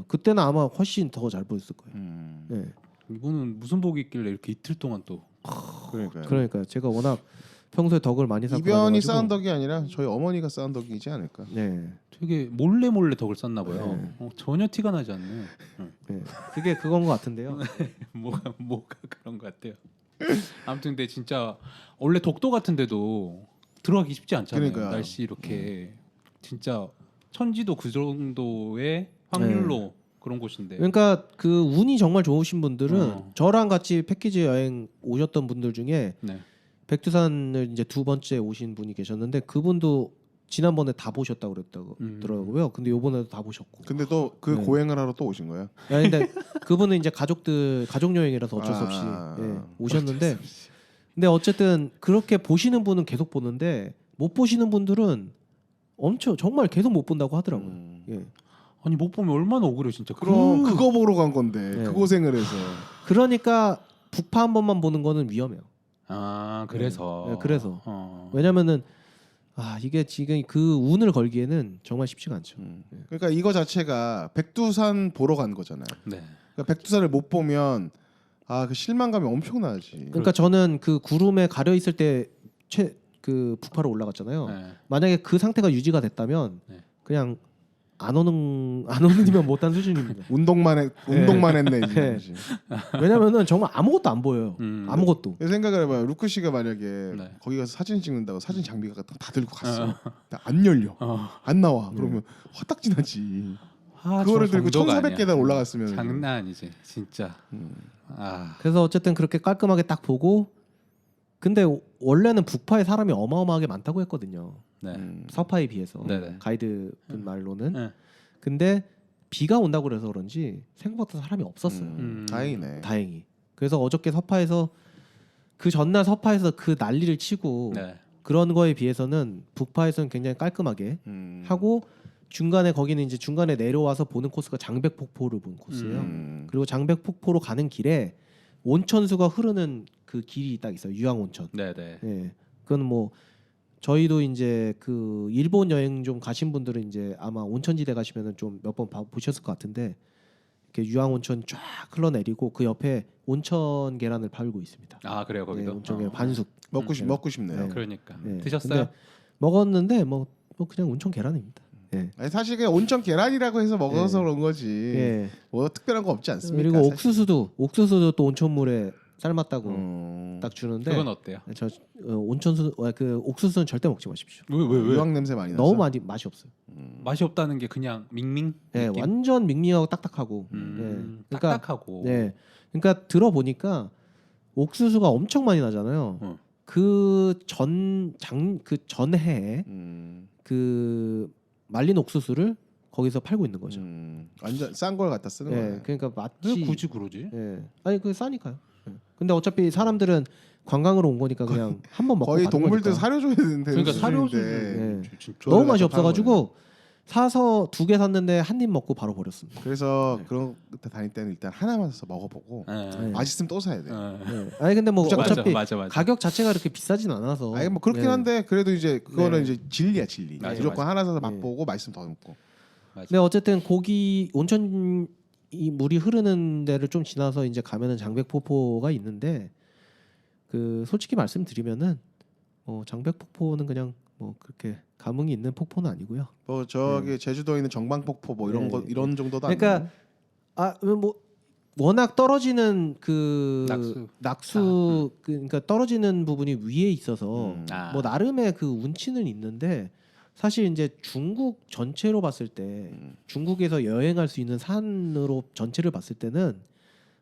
그때는 아마 훨씬 더 잘 보였을 거예요. 예. 이분은 무슨 복이 있길래 이렇게 이틀 동안 또 그러니까 제가 워낙 평소에 덕을 많이 쌓고 이변이 다녀가지고 쌓은 덕이 아니라 저희 어머니가 쌓은 덕이지 않을까. 네. 되게 몰래 덕을 쌓나 봐요. 네. 전혀 티가 나지 않네. 네. 그게 그건 것 같은데요. 뭐가 그런 것 같아요. 아무튼 근데 진짜 원래 독도 같은데도 들어가기 쉽지 않잖아요. 그러니까요. 날씨 이렇게 진짜 천지도 그 정도의 확률로 그런 곳인데. 그러니까 그 운이 정말 좋으신 분들은 어. 저랑 같이 패키지 여행 오셨던 분들 중에 네. 백두산을 이제 두 번째 오신 분이 계셨는데 그분도 지난번에 다 보셨다고 그랬더라고요. 근데 요번에도 다 보셨고. 근데 또 그 네. 고행을 하러 또 오신 거야? 아니, 근데 그분은 이제 가족 여행이라서 어쩔 수 없이 오셨는데 근데 어쨌든 그렇게 보시는 분은 계속 보는데 못 보시는 분들은 엄청 정말 계속 못 본다고 하더라고요. 예. 아니 못 보면 얼마나 억울해 진짜. 그럼 그거 보러 간 건데 네. 그 고생을 해서. 그러니까 북파 한 번만 보는 거는 위험해요. 아 그래서. 네, 그래서. 왜냐면은 이게 지금 그 운을 걸기에는 정말 쉽지가 않죠. 그러니까 이거 자체가 백두산 보러 간 거잖아요. 네. 그러니까 백두산을 못 보면 그 실망감이 엄청나지. 그러니까 저는 그 구름에 가려 있을 때 그 북파로 올라갔잖아요. 네. 만약에 그 상태가 유지가 됐다면 네. 그냥 안 오는이면 못한 수준입니다. 운동만 했네 이제. 네. 왜냐면은 정말 아무것도 안 보여요. 아무것도. 그래서 생각을 해봐요. 루크 씨가 만약에 네. 거기 가서 사진 찍는다고 사진 장비 같은 거 다 들고 갔어. 근데 안 열려. 안 나와. 그러면 화딱지나지. 그거를 들고 1,400계단 올라갔으면 장난 아니지 진짜. 그래서 어쨌든 그렇게 깔끔하게 딱 보고 근데 원래는 북파에 사람이 어마어마하게 많다고 했거든요. 네. 서파에 비해서 네네. 가이드 분 말로는. 네. 근데 비가 온다고 그래서 그런지 생각보다 사람이 없었어요. 다행이네. 다행히. 그래서 어저께 서파에서 그 전날 서파에서 그 난리를 치고 네. 그런 거에 비해서는 북파에서는 굉장히 깔끔하게 하고 중간에 거기는 이제 중간에 내려와서 보는 코스가 장백폭포를 보는 코스예요. 그리고 장백폭포로 가는 길에 온천수가 흐르는 그 길이 딱 있어요. 유황온천. 네네. 예. 그건 뭐 저희도 이제 그 일본 여행 좀 가신 분들은 이제 아마 온천지대 가시면은 좀 몇 번 보셨을 것 같은데 이렇게 유황온천 쫙 흘러내리고 그 옆에 온천 계란을 팔고 있습니다. 아 그래요 거기도. 네, 온천 계란 반숙. 먹고 싶네요. 그러니까 네. 드셨어요? 근데 먹었는데 뭐 그냥 온천 계란입니다. 예. 아니, 사실 그냥 온천 계란이라고 해서 먹어서 예. 그런 거지. 예. 뭐 특별한 거 없지 않습니까? 그리고 사실. 옥수수도 또 온천물에 삶았다고 딱 주는데 그건 어때요? 저 온천수 그 옥수수는 절대 먹지 마십시오. 왜? 유황 냄새 많이 나서. 너무 많이 맛이 없어요. 맛이 없다는 게 그냥 밍밍? 네, 느낌? 완전 밍밍하고 딱딱하고. 그러니까 딱딱하고. 네, 그러니까 들어보니까 옥수수가 엄청 많이 나잖아요. 그 전해에 그 말린 옥수수를 거기서 팔고 있는 거죠. 완전 싼 걸 갖다 쓰는 네, 거예요. 그러니까 왜 마치 굳이 그러지? 네. 아니 그 싸니까요. 네. 근데 어차피 사람들은 관광으로 온 거니까 그냥 한번 먹고 거의 가는 동물들 거니까. 사료줘야 되는데 그러니까 사료 네. 진짜 너무 맛이 좋아해서 없어가지고 사서 2개 샀는데 한 입 먹고 바로 버렸습니다. 그래서 그런 데 다닐 때는 일단 하나만 사서 먹어보고 네. 맛있으면 또 사야 돼. 네. 아니 근데 뭐 맞아, 어차피 맞아. 가격 자체가 그렇게 비싸진 않아서. 아니 뭐 그렇긴 네. 한데 그래도 이제 그거는 네. 이제 진리야 진리. 맞아, 무조건 맞아. 하나 사서 네. 맛보고 맛있으면 더 먹고. 근데 어쨌든 고기 온천 이 물이 흐르는 데를 좀 지나서 이제 가면은 장백폭포가 있는데 그 솔직히 말씀드리면은 장백폭포는 그냥 뭐 그렇게 감흥이 있는 폭포는 아니고요. 뭐 저기 제주도에 있는 정방폭포 뭐 이런 네. 거 이런 정도도 그러니까 뭐 워낙 떨어지는 그 낙수 그러니까 떨어지는 부분이 위에 있어서 뭐 나름의 그 운치는 있는데 사실 이제 중국 전체로 봤을 때 중국에서 여행할 수 있는 산으로 전체를 봤을 때는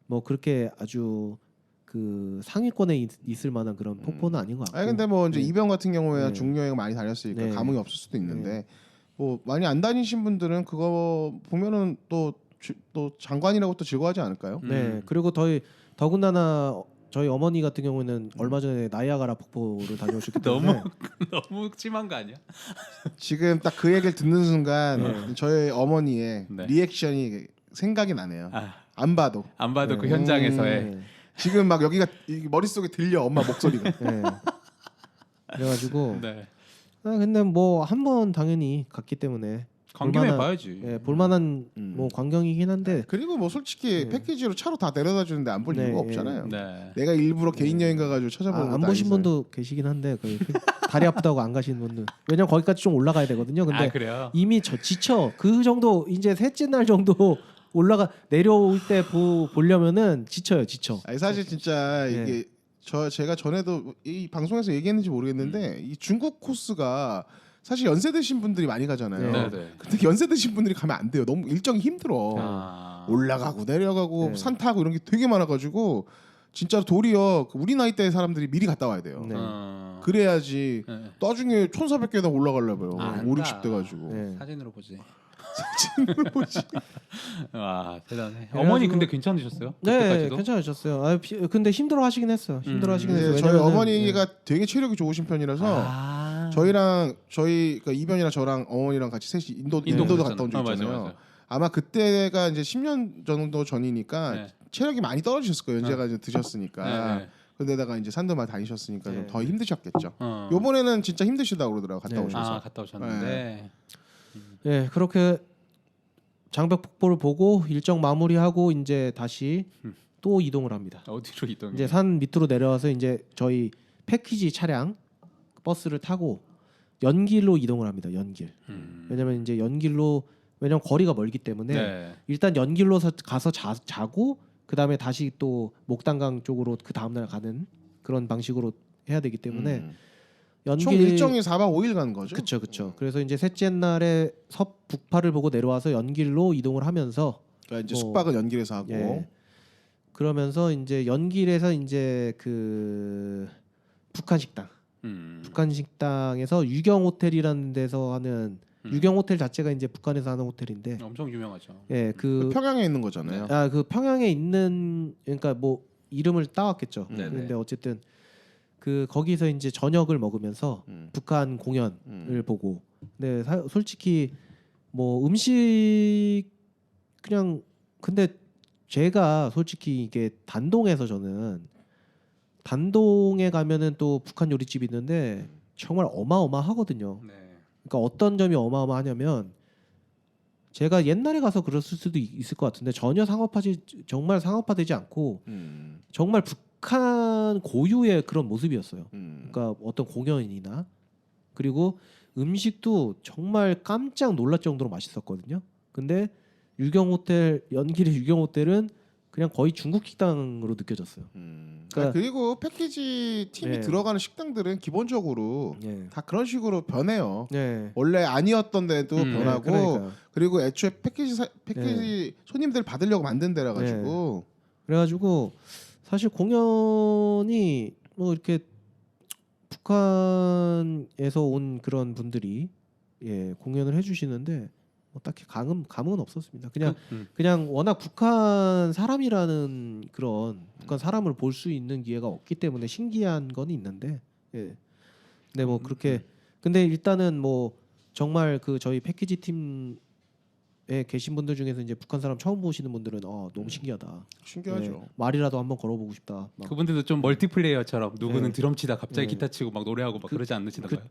뭐 그렇게 아주 그 상위권에 있을 만한 그런 폭포는 아닌 것 같고. 아니 근데 뭐 이제 네. 이병 같은 경우에 네. 중여행 많이 다녔으니까 네. 감흥이 없을 수도 있는데 뭐 많이 안 다니신 분들은 그거 보면은 또 장관이라고 또 즐거워하지 않을까요? 네. 그리고 더군다나 저희 어머니 같은 경우에는 얼마 전에 나이아가라 폭포를 다녀오셨기 때문에 너무 심한 거 아니야? 지금 딱 그 얘기를 듣는 순간 저희 어머니의 네. 리액션이 생각이 나네요. 아, 안 봐도 안 봐도 그 현장에서의 네. 지금 막 여기가 머릿속에 들려 엄마 목소리가. 네. 그래가지고 네. 근데 뭐 한 번 당연히 갔기 때문에 간 김에 볼만한- 봐야지. 예, 볼만한 뭐 광경이긴 한데 그리고 뭐 솔직히 패키지로 차로 다 데려다 주는데 안 볼 네, 이유가 없잖아요. 네. 내가 일부러 개인 여행 가가지고 찾아보는 안 것도 보신 아니잖아요. 분도 계시긴 한데 다리 아프다고 안 가시는 분들 왜냐면 거기까지 좀 올라가야 되거든요. 근데 그래요? 이미 지쳐 그 정도 이제 셋째 날 정도 내려올 때 보려면은 지쳐. 아니 사실 진짜 네. 이게 제가 전에도 이 방송에서 얘기했는지 모르겠는데 이 중국 코스가 사실 연세 드신 분들이 많이 가잖아요. 네, 네. 근데 연세 드신 분들이 가면 안 돼요. 너무 일정이 힘들어. 아. 올라가고 내려가고 네. 산 타고 이런 게 되게 많아가지고 진짜 도리어 우리 나이대 사람들이 미리 갔다 와야 돼요. 네. 그래야지 네. 나중에 1,400개나 올라가려고요. 안 5, 가. 60대 가지고. 네. 사진으로 보지. 사진으로 보지. 와 대단해. 그래가지고- 어머니 근데 괜찮으셨어요? 네, 그때까지도? 괜찮으셨어요. 근데 힘들어하시긴 했어요. 힘들어하시긴 했어요. 저희 왜냐면은- 어머니가 되게 체력이 좋으신 편이라서 아. 저희랑 그러니까 이변이랑 저랑 어머니랑 같이 셋이 인도도 갔다 온 적 맞아, 있잖아요. 맞아. 아마 그때가 이제 10년 정도 전이니까 네. 체력이 많이 떨어지셨을 거예요. 연세가 이제 드셨으니까. 네. 그런데다가 이제 산도 많이 다니셨으니까 좀 네. 더 힘드셨겠죠. 어. 요번에는 진짜 힘드시다고 그러더라고 갔다 네. 오셔서. 갔다 오셨는데. 예, 그렇게 장벽폭포를 보고 일정 마무리하고 이제 다시 또 이동을 합니다. 어디로 이동해? 이제 산 밑으로 내려와서 이제 저희 패키지 차량 버스를 타고 연길로 이동을 합니다. 연길. 왜냐면 이제 왜냐면 거리가 멀기 때문에 네. 일단 연길로 가서 자고 그 다음에 다시 또 목단강 쪽으로 그 다음 날 가는 그런 방식으로 해야 되기 때문에 연길 총 일정이 4박 5일 가는 거죠? 그렇죠. 그래서 이제 셋째 날에 북파를 보고 내려와서 연길로 이동을 하면서 그러니까 이제 뭐, 숙박은 연길에서 하고 예. 그러면서 이제 연길에서 이제 그 북한 식당에서 유경 호텔이라는 데서 하는 유경 호텔 자체가 이제 북한에서 하는 호텔인데 엄청 유명하죠. 예, 그 평양에 있는 거잖아요. 그 평양에 있는 그러니까 뭐 이름을 따왔겠죠. 네네. 근데 어쨌든 그 거기서 이제 저녁을 먹으면서 북한 공연을 보고. 근데 솔직히 뭐 음식 그냥 근데 제가 솔직히 이게 저는 단동에 가면은 또 북한 요리집이 있는데 정말 어마어마하거든요. 네. 그러니까 어떤 점이 어마어마하냐면 제가 옛날에 가서 그랬을 수도 있을 것 같은데 전혀 정말 상업화되지 않고 정말 북한 고유의 그런 모습이었어요. 그러니까 어떤 공연이나 그리고 음식도 정말 깜짝 놀랄 정도로 맛있었거든요. 근데 연길의 유경 호텔은 그냥 거의 중국 식당으로 느껴졌어요. 그러니까- 그리고 패키지 팀이 예. 들어가는 식당들은 기본적으로 예. 다 그런 식으로 변해요. 예. 원래 아니었던 데도 음. 변하고 그러니까. 그리고 애초에 패키지 손님들 받으려고 만든 데라 가지고 그래가지고 사실 공연이 뭐 이렇게 북한에서 온 그런 분들이 공연을 해주시는데 뭐 딱히 감흥은 없었습니다. 그냥 워낙 북한 사람이라는 그런 북한 사람을 볼 수 있는 기회가 없기 때문에 신기한 건 있는데 근데 뭐 그렇게 근데 일단은 뭐 정말 그 저희 패키지 팀에 계신 분들 중에서 이제 북한 사람 처음 보시는 분들은 너무 신기하다. 신기하죠. 말이라도 한번 걸어보고 싶다. 막. 그분들도 좀 멀티플레이어처럼 누구는 네. 드럼 치다 갑자기 네. 기타 치고 막 노래하고 막 그러지 않으시던가요?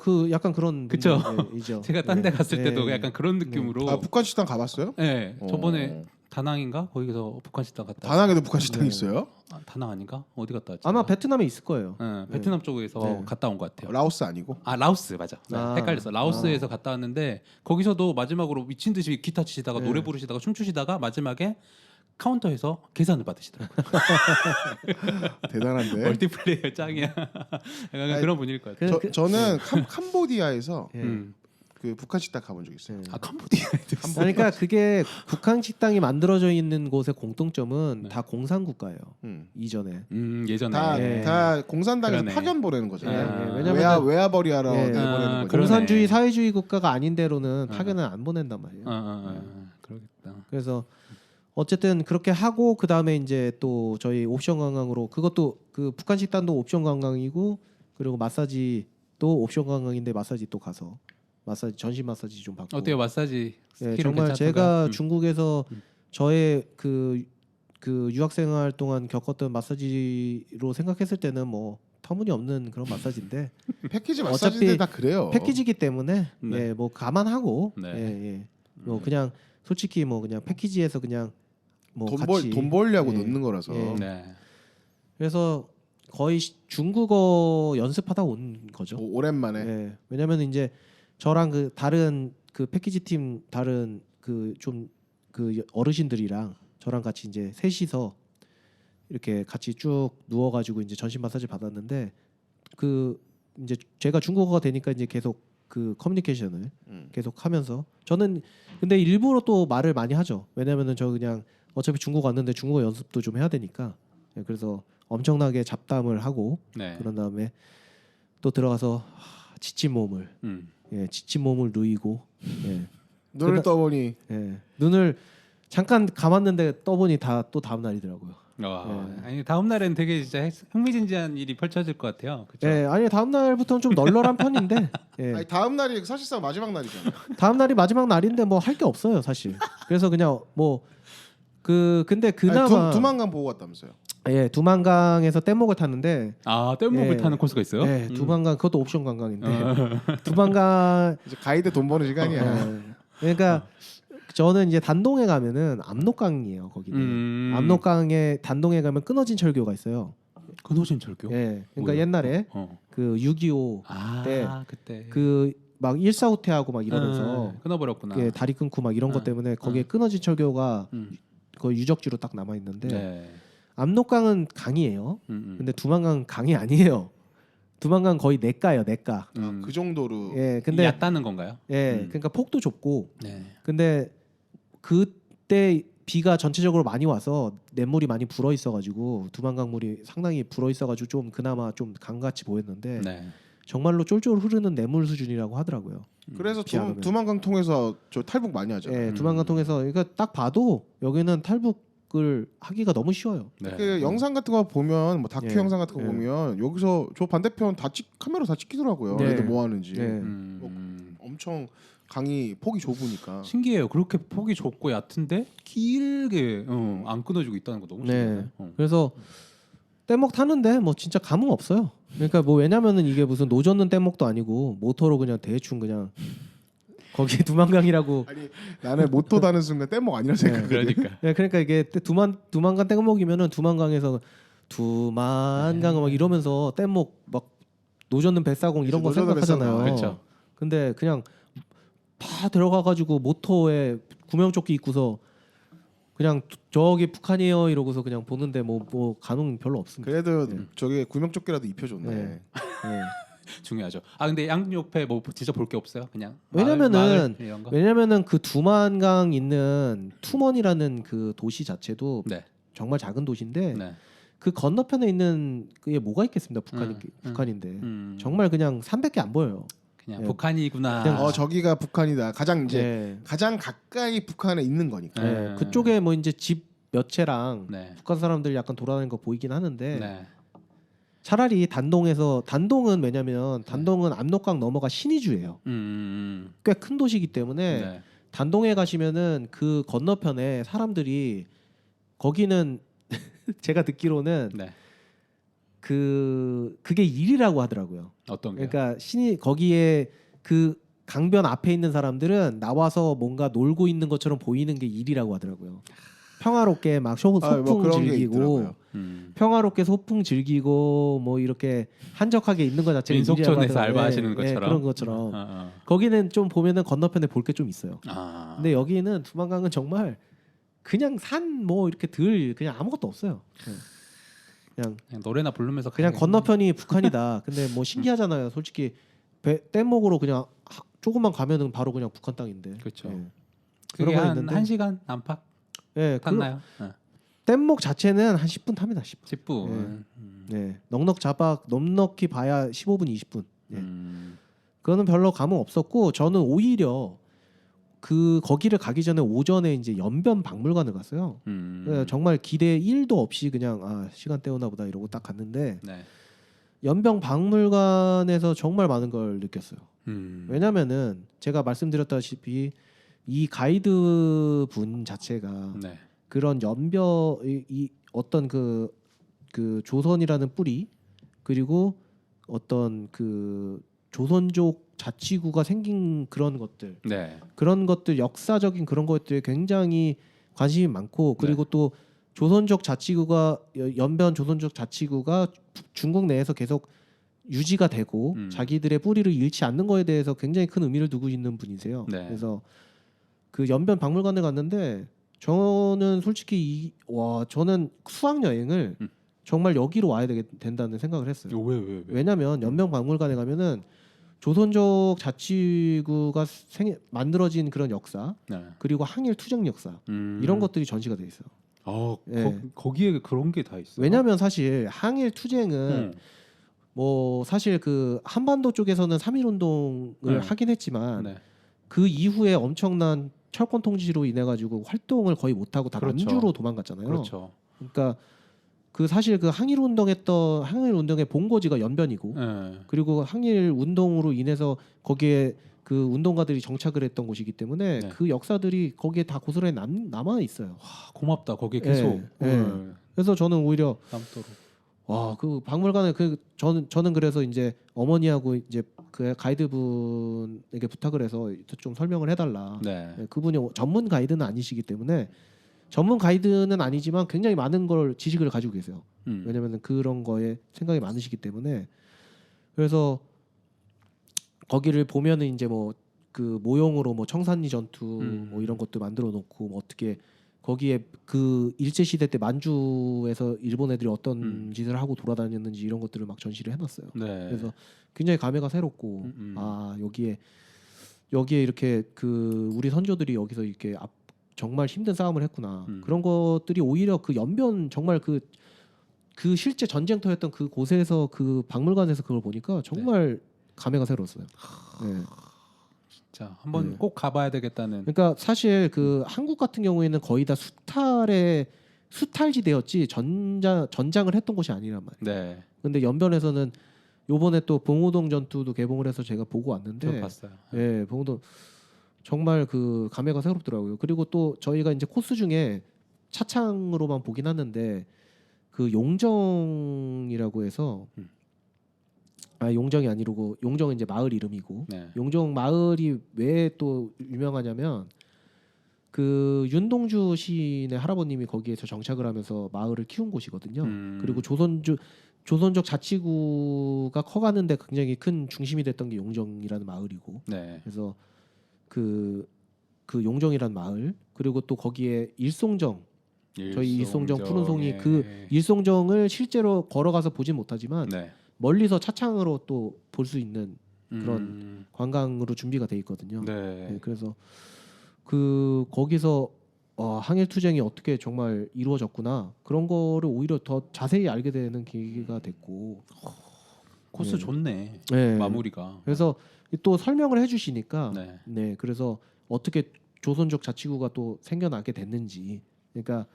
그 약간 그런 그쵸. 분들이죠. 제가 딴 데 갔을 때도 네. 약간 그런 느낌으로 북한 식당 가봤어요? 네, 저번에 어. 다낭인가 거기서 북한 식당 갔다. 다낭에도 북한 식당 네. 있어요? 다낭 아닌가? 어디 갔다 왔지? 아마 베트남에 있을 거예요. 베트남 쪽에서 네. 갔다 온 것 같아요. 라오스 아니고? 라오스 맞아. 네, 아. 헷갈렸어. 라오스에서 갔다 왔는데 거기서도 마지막으로 미친 듯이 기타 치시다가 네. 노래 부르시다가 춤추시다가 마지막에 카운터에서 계산을 받으시더라고요. 대단한데. 멀티플레이어 짱이야. 약간 아니, 그런 분위기일 것 같아요. 저는 캄보디아에서 예. 그 북한 식당 가본 적 있어요. 예. 캄보디아에 그러니까 그게 북한 식당이 만들어져 있는 곳의 공통점은 네. 다 공산국가예요. 음. 이전에. 예전에 다, 예. 다 공산당에서 그러네. 파견 보내는 거잖아요. 예, 예. 왜냐면은- 외아버리하러 예. 내보내는 아, 거죠. 그러네. 공산주의 사회주의 국가가 아닌 데로는 파견을 안 보낸단 말이에요. 그러겠다. 그래서 어쨌든 그렇게 하고 그 다음에 이제 또 저희 옵션 관광으로 그것도 그 북한 식당도 옵션 관광이고 그리고 마사지도 옵션 관광인데 마사지 또 가서 마사지 전신 마사지 좀 받고 어때요 마사지? 예, 스킬은 정말 괜찮던가요? 제가 중국에서 저의 그 유학생활 동안 겪었던 마사지로 생각했을 때는 뭐 터무니없는 그런 마사지인데 패키지 어차피 마사지들 다 그래요. 패키지기 때문에 네. 예, 뭐 감안하고 네. 뭐 그냥 솔직히 뭐 그냥 패키지에서 그냥 뭐 같이 돈 벌려고 예. 넣는 거라서. 예. 네. 그래서 거의 중국어 연습하다 온 거죠. 오랜만에. 예. 왜냐면 이제 저랑 그 다른 그 패키지 팀 다른 그 좀 그 어르신들이랑 저랑 같이 이제 셋이서 이렇게 같이 쭉 누워가지고 이제 전신 마사지 받았는데 그 이제 제가 중국어가 되니까 이제 계속 그 커뮤니케이션을 계속 하면서 저는 근데 일부러 또 말을 많이 하죠. 왜냐면은 저 그냥 어차피 중국 왔는데 중국어 연습도 좀 해야 되니까 예, 그래서 엄청나게 잡담을 하고 네. 그런 다음에 또 들어가서 지친 몸을 지친 몸을 누이고 눈을 떠보니 눈을 잠깐 감았는데 떠보니 다 또 다음 날이더라고요. 아니 다음 날엔 되게 진짜 흥미진진한 일이 펼쳐질 것 같아요. 그렇죠? 예, 아니 다음 날부터는 좀 널널한 편인데 아니, 다음 날이 사실상 마지막 날이잖아요. 다음 날이 마지막 날인데 뭐 할 게 없어요 사실. 그래서 그냥 뭐 근데 그나마 아니, 두만강 보고 왔다면서요. 예, 두만강에서 뗏목을 탔는데 뗏목을 예. 타는 코스가 있어요? 예, 두만강 그것도 옵션 관광인데 두만강 이제 가이드 돈 버는 시간이야. 예, 그러니까 저는 이제 단동에 가면은 압록강이에요 거기는. 압록강에 단동에 가면 끊어진 철교가 있어요. 끊어진 철교? 예, 그러니까 뭐야? 옛날에 그 6.25 때 그때 그 막 일사후퇴하고 막 이러면서 끊어버렸구나. 예, 다리 끊고 막 이런 것 때문에 거기에 끊어진 철교가 거의 유적지로 딱 남아 있는데 네. 압록강은 강이에요. 근데 두만강 강이 아니에요. 두만강 거의 냇가예요, 냇가. 그 정도로. 예, 근데 얕다는 건가요? 예, 그러니까 폭도 좁고. 네. 근데 그때 비가 전체적으로 많이 와서 냇물이 많이 불어 있어가지고 두만강 물이 상당히 불어 있어가지고 좀 그나마 좀 강같이 보였는데 네. 정말로 쫄쫄 흐르는 냇물 수준이라고 하더라고요. 그래서 비 안 오면. 두만강 통해서 저 탈북 많이 하잖아요. 예, 두만강 통해서 그러니까 딱 봐도 여기는 탈북을 하기가 너무 쉬워요. 네. 그 영상 같은 거 보면 뭐 다큐 예. 영상 같은 거 예. 보면 여기서 저 반대편 카메라 다 찍히더라고요. 네. 애들 뭐 하는지. 네. 엄청 강이 폭이 좁으니까. 신기해요. 그렇게 폭이 좁고 얕은데 길게 안 끊어지고 있다는 거 너무 네. 신기해요. 그래서 뗏목 타는데 뭐 진짜 감흥 없어요. 그러니까 뭐 왜냐면은 이게 무슨 노젓는 뗏목도 아니고 모터로 그냥 대충 그냥 거기 두만강이라고. 아니 나는 모토 다는 순간 뗏목 아니라 생각해. 그러니까. 네, 그러니까 이게 두만강 뗏목이면은 두만강에서 두만강 막 이러면서 뗏목 막 노젓는 뱃사공 이런 거 노젓는 생각하잖아요. 뱃사공. 그렇죠. 근데 그냥 다 들어가 가지고 모터에 구명조끼 입고서 그냥 저기 북한이에요 이러고서 그냥 보는데 뭐 가능 별로 없습니다. 그래도 네. 저게 구명조끼라도 입혀줬네. 네. 네. 중요하죠. 아 근데 양옆에 뭐 진짜 볼 게 없어요? 그냥 왜냐면은 이런 거? 그 두만강 있는 투먼이라는 그 도시 자체도 네. 정말 작은 도시인데 네. 그 건너편에 있는 그게 뭐가 있겠습니다. 북한인데 정말 그냥 산밖에 안 보여요. 그냥 네. 북한이구나. 그냥 저기가 북한이다. 가장 이제 네. 가장 가까이 북한에 있는 거니까. 네. 그쪽에 뭐 이제 집 몇 채랑 네. 북한 사람들 약간 돌아다니는 거 보이긴 하는데 네. 차라리 단동은 왜냐면 단동은 압록강 넘어가 신의주예요. 꽤 큰 도시이기 때문에 네. 단동에 가시면은 그 건너편에 사람들이 거기는 제가 듣기로는 네. 그게 일이라고 하더라고요. 어떤 게? 그러니까 거기에 그 강변 앞에 있는 사람들은 나와서 뭔가 놀고 있는 것처럼 보이는 게 일이라고 하더라고요. 평화롭게 막 소풍 뭐 그런 게 즐기고 있더라고요. 평화롭게 소풍 즐기고 뭐 이렇게 한적하게 있는 것 자체가 일이라고 민속촌에서 하더라고요. 알바하시는 예, 것처럼 그런 것처럼 거기는 좀 보면은 건너편에 볼 게 좀 있어요. 근데 여기는 두만강은 정말 그냥 산 뭐 이렇게 그냥 아무것도 없어요. 그냥 노래나 부르면서 그냥 가야겠네. 건너편이 북한이다. 근데 뭐 신기하잖아요. 솔직히 뗏목으로 그냥 조금만 가면은 바로 그냥 북한 땅인데. 그렇죠. 예. 그게 그런 거 한 있는데. 1시간 안팎 예, 탔나요? 뗏목 자체는 한 10분 탑니다. 10분. 10분. 네. 넉넉히 봐야 15분, 20분. 예. 그거는 별로 감흥 없었고 저는 오히려 거기를 가기 전에 오전에 이제 연변 박물관을 갔어요. 정말 기대 1도 없이 그냥 시간 때우나 보다 이러고 딱 갔는데 네. 연변 박물관에서 정말 많은 걸 느꼈어요. 왜냐면은 제가 말씀드렸다시피 이 가이드 분 자체가 네. 그런 이 어떤 그 조선이라는 뿌리 그리고 어떤 그 조선족 자치구가 생긴 그런 것들 역사적인 그런 것들에 굉장히 관심이 많고 그리고 또 조선족 자치구가 연변 조선족 자치구가 중국 내에서 계속 유지가 되고 자기들의 뿌리를 잃지 않는 거에 대해서 굉장히 큰 의미를 두고 있는 분이세요. 네. 그래서 그 연변 박물관에 갔는데 저는 솔직히 저는 수학 여행을 정말 여기로 와야 된다는 생각을 했어요. 왜? 왜냐하면 연변 박물관에 가면은 조선족 자치구가 만들어진 그런 역사 네. 그리고 항일 투쟁 역사 이런 것들이 전시가 돼 있어요. 예. 거기에 그런 게 다 있어요. 왜냐하면 사실 항일 투쟁은 뭐 사실 그 한반도 쪽에서는 3.1 운동을 하긴 했지만 네. 그 이후에 엄청난 철권 통지로 인해 가지고 활동을 거의 못 하고 다 그렇죠. 남주로 도망갔잖아요. 그렇죠. 그러니까 사실 그 항일 운동의 본거지가 연변이고 네. 그리고 항일 운동으로 인해서 거기에 그 운동가들이 정착을 했던 곳이기 때문에 네. 그 역사들이 거기에 다 고스란히 남아 있어요. 고맙다. 거기에 계속 그래서 저는 오히려 남도록. 그 박물관에 저는 그래서 이제 어머니하고 이제 그 가이드분에게 부탁을 해서 좀 설명을 해달라. 네. 그분이 전문 가이드는 아니시기 때문에 전문 가이드는 아니지만 굉장히 많은 걸 지식을 가지고 계세요. 왜냐하면 그런 거에 생각이 많으시기 때문에 그래서 거기를 보면은 이제 뭐 그 모형으로 뭐 청산리 전투 뭐 이런 것도 만들어 놓고 뭐 어떻게 거기에 그 일제 시대 때 만주에서 일본 애들이 어떤 짓을 하고 돌아다녔는지 이런 것들을 막 전시를 해놨어요. 네. 그래서 굉장히 감회가 새롭고 여기에 이렇게 그 우리 선조들이 여기서 이렇게 정말 힘든 싸움을 했구나. 그런 것들이 오히려 그 연변 정말 그 실제 전쟁터였던 그 곳에서 그 박물관에서 그걸 보니까 정말 감회가 새로웠어요. 네. 진짜 한번 꼭 가봐야 되겠다는. 그러니까 사실 그 한국 같은 경우에는 거의 다 수탈지대였지 전장을 했던 곳이 아니란 말이에요. 네. 근데 연변에서는 요번에 또 봉오동 전투도 개봉을 해서 제가 보고 저 왔는데, 봤어요. 예, 봉오동 정말 그 감회가 새롭더라고요. 그리고 또 저희가 이제 코스 중에 차창으로만 보긴 하는데 그 용정이라고 해서 용정이 아니고 용정은 이제 마을 이름이고 네. 용정 마을이 왜 또 유명하냐면 그 윤동주 시인의 할아버님이 거기에서 정착을 하면서 마을을 키운 곳이거든요. 그리고 조선족 자치구가 커가는데 굉장히 큰 중심이 됐던 게 용정이라는 마을이고 네. 그래서 그 용정이라는 마을 그리고 또 거기에 일송정 저희 일송정 푸른 송이 일송정에. 그 일송정을 실제로 걸어가서 보진 못하지만 네. 멀리서 차창으로 또 볼 수 있는 그런 관광으로 준비가 돼 있거든요. 네. 네, 그래서 그 거기서 항일 투쟁이 어떻게 정말 이루어졌구나 그런 거를 오히려 더 자세히 알게 되는 계기가 됐고 코스 네. 좋네. 네. 마무리가. 그래서 또 설명을 해주시니까 네. 네 그래서 어떻게 조선족 자치구가 또 생겨나게 됐는지 그러니까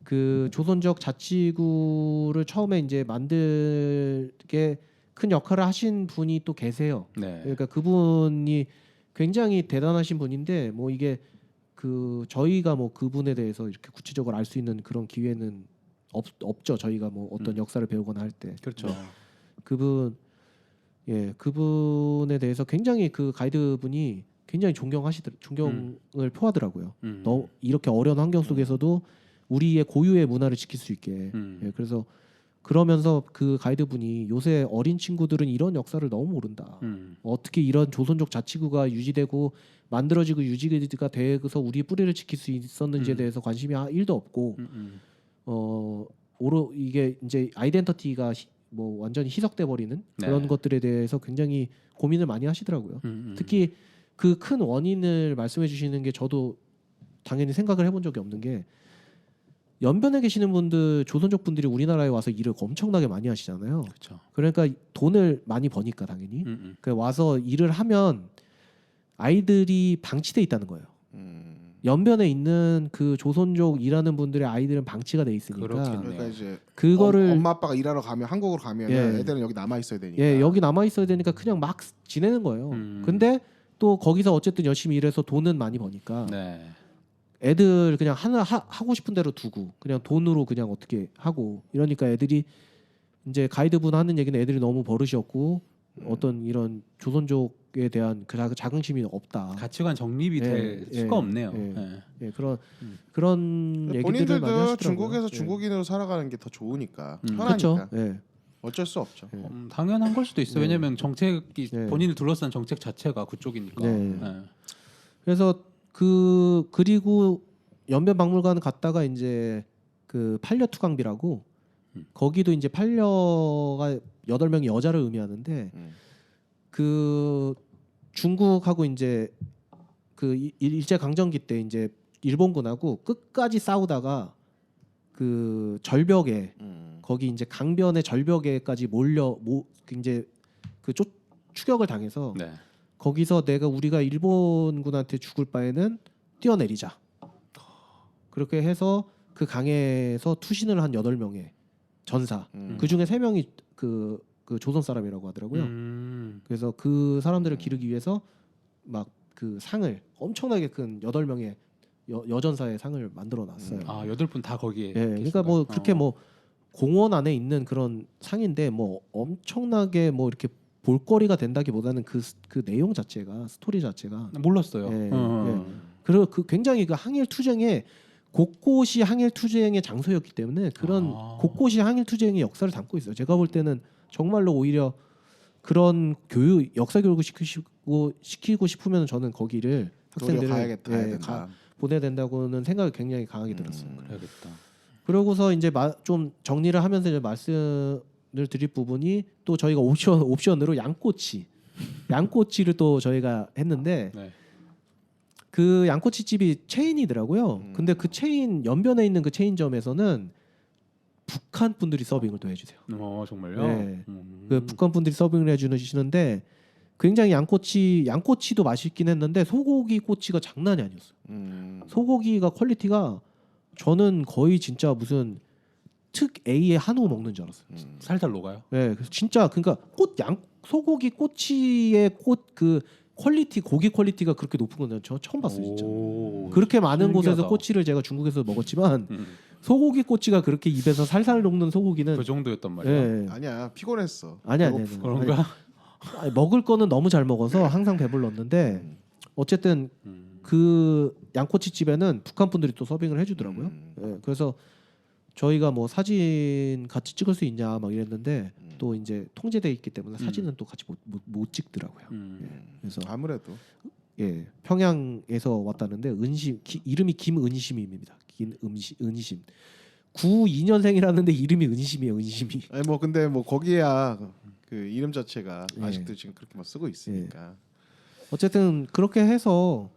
그 조선족 자치구를 처음에 이제 만들게 큰 역할을 하신 분이 또 계세요. 네. 그러니까 그분이 굉장히 대단하신 분인데 뭐 이게 그 저희가 뭐 그분에 대해서 이렇게 구체적으로 알 수 있는 그런 기회는 없죠. 저희가 뭐 어떤 역사를 배우거나 할 때. 그렇죠. 그분에 대해서 굉장히 그 가이드분이 굉장히 존경을 표하더라고요. 너 이렇게 어려운 환경 속에서도 우리의 고유의 문화를 지킬 수 있게. 예, 그래서 그러면서 그 가이드분이 요새 어린 친구들은 이런 역사를 너무 모른다. 어떻게 이런 조선족 자치구가 유지되고 만들어지고 유지가 돼서 우리 뿌리를 지킬 수 있었는지에 대해서 관심이 1도 없고 이게 이제 아이덴티티가 뭐 완전히 희석돼 버리는 그런 네. 것들에 대해서 굉장히 고민을 많이 하시더라고요. 특히 그 큰 원인을 말씀해 주시는 게 저도 당연히 생각을 해본 적이 없는 게 연변에 계시는 분들 조선족 분들이 우리나라에 와서 일을 엄청나게 많이 하시잖아요. 그렇죠. 그러니까 돈을 많이 버니까 당연히 그 와서 일을 하면 아이들이 방치돼 있다는 거예요. 연변에 있는 그 조선족 일하는 분들의 아이들은 방치가 돼 있으니까 그렇겠네. 그러니까 이제 그거를 엄마 아빠가 일하러 가면 한국으로 가면 예. 애들은 여기 남아 있어야 되니까. 예, 여기 남아 있어야 되니까 그냥 막 지내는 거예요. 근데 또 거기서 어쨌든 열심히 일해서 돈은 많이 버니까 네. 애들 그냥 하고 싶은 대로 두고 그냥 돈으로 그냥 어떻게 하고 이러니까 애들이 이제 가이드분 하는 얘기는 애들이 너무 버릇이었고 어떤 이런 조선족에 대한 그 자긍심이 없다. 가치관 정립이 될 수가 없네요. 예, 그런 얘기들을 많이 본인들도 하시더라고요. 중국에서 예. 중국인으로 살아가는 게 더 좋으니까 그렇죠. 편하니까 예. 어쩔 수 없죠. 예. 당연한 걸 수도 있어요. 네. 왜냐하면 정책이 네. 본인을 둘러싼 정책 자체가 그쪽이니까. 네. 네. 그래서 그리고 연변박물관 갔다가 이제 그 팔려 투강비라고 거기도 이제 팔려가 8명이 여자를 의미하는데 그 중국하고 이제 그 일제 강점기 때 이제 일본군하고 끝까지 싸우다가 그 절벽에 거기 이제 강변의 절벽에까지 이제 그 추격을 당해서 네. 거기서 우리가 일본군한테 죽을 바에는 뛰어내리자. 그렇게 해서 그 강에서 투신을 한 8명의 전사. 그 중에 3명이 그 조선 사람이라고 하더라고요. 그래서 그 사람들을 기르기 위해서 막 그 상을 엄청나게 큰 8명의 여전사의 상을 만들어 놨어요. 8분 다 거기에. 예, 그러니까 뭐 그렇게 뭐 공원 안에 있는 그런 상인데 뭐 엄청나게 뭐 이렇게 볼거리가 된다기보다는 그 내용 자체가 스토리 자체가 몰랐어요. 예, 그리고 굉장히 그 항일 투쟁에 곳곳이 항일 투쟁의 장소였기 때문에 그런 곳곳이 항일 투쟁의 역사를 담고 있어요. 제가 볼 때는 정말로 오히려 그런 역사 교육을 시키고 싶으면 저는 거기를 학생들을 가야 된다. 보내야 된다고는 생각이 굉장히 강하게 들었어요. 그래야겠다. 그러고서 이제 좀 정리를 하면서 이제 말씀을 드릴 부분이 또 저희가 옵션으로 양꼬치를 또 저희가 했는데 네. 그 양꼬치 집이 체인이더라고요. 근데 그 체인 연변에 있는 그 체인점에서는 북한 분들이 서빙을 또 해주세요. 정말요? 네. 그 북한 분들이 서빙을 해주시는데 굉장히 양꼬치도 맛있긴 했는데 소고기 꼬치가 장난이 아니었어요. 소고기가 퀄리티가 저는 거의 진짜 무슨 특 A의 한우 먹는 줄 알았어요. 살살 녹아요. 네, 그래서 진짜 그러니까 소고기 꼬치의 그 퀄리티 고기 퀄리티가 그렇게 높은 건 저 처음 봤어요, 진짜. 그렇게 많은 신기하다. 곳에서 꼬치를 제가 중국에서 먹었지만 소고기 꼬치가 그렇게 입에서 살살 녹는 소고기는 그 정도였단 말이야. 네. 아니야 피곤했어. 아니야. 그런가? 아니, 먹을 거는 너무 잘 먹어서 항상 배불렀는데 어쨌든 그 양꼬치 집에는 북한 분들이 또 서빙을 해주더라고요. 예, 그래서 저희가 뭐 사진 같이 찍을 수 있냐 막 이랬는데 또 이제 통제돼 있기 때문에 사진은 또 같이 못 찍더라고요. 예, 그래서 아무래도 평양에서 왔다는데 이름이 김은심입니다. 은심. 92년생이라는데 이름이 은심이에요. 은심이. 아니 뭐 근데 뭐 거기야 그 이름 자체가 네. 아직도 지금 그렇게 막 쓰고 있으니까. 어쨌든 그렇게 해서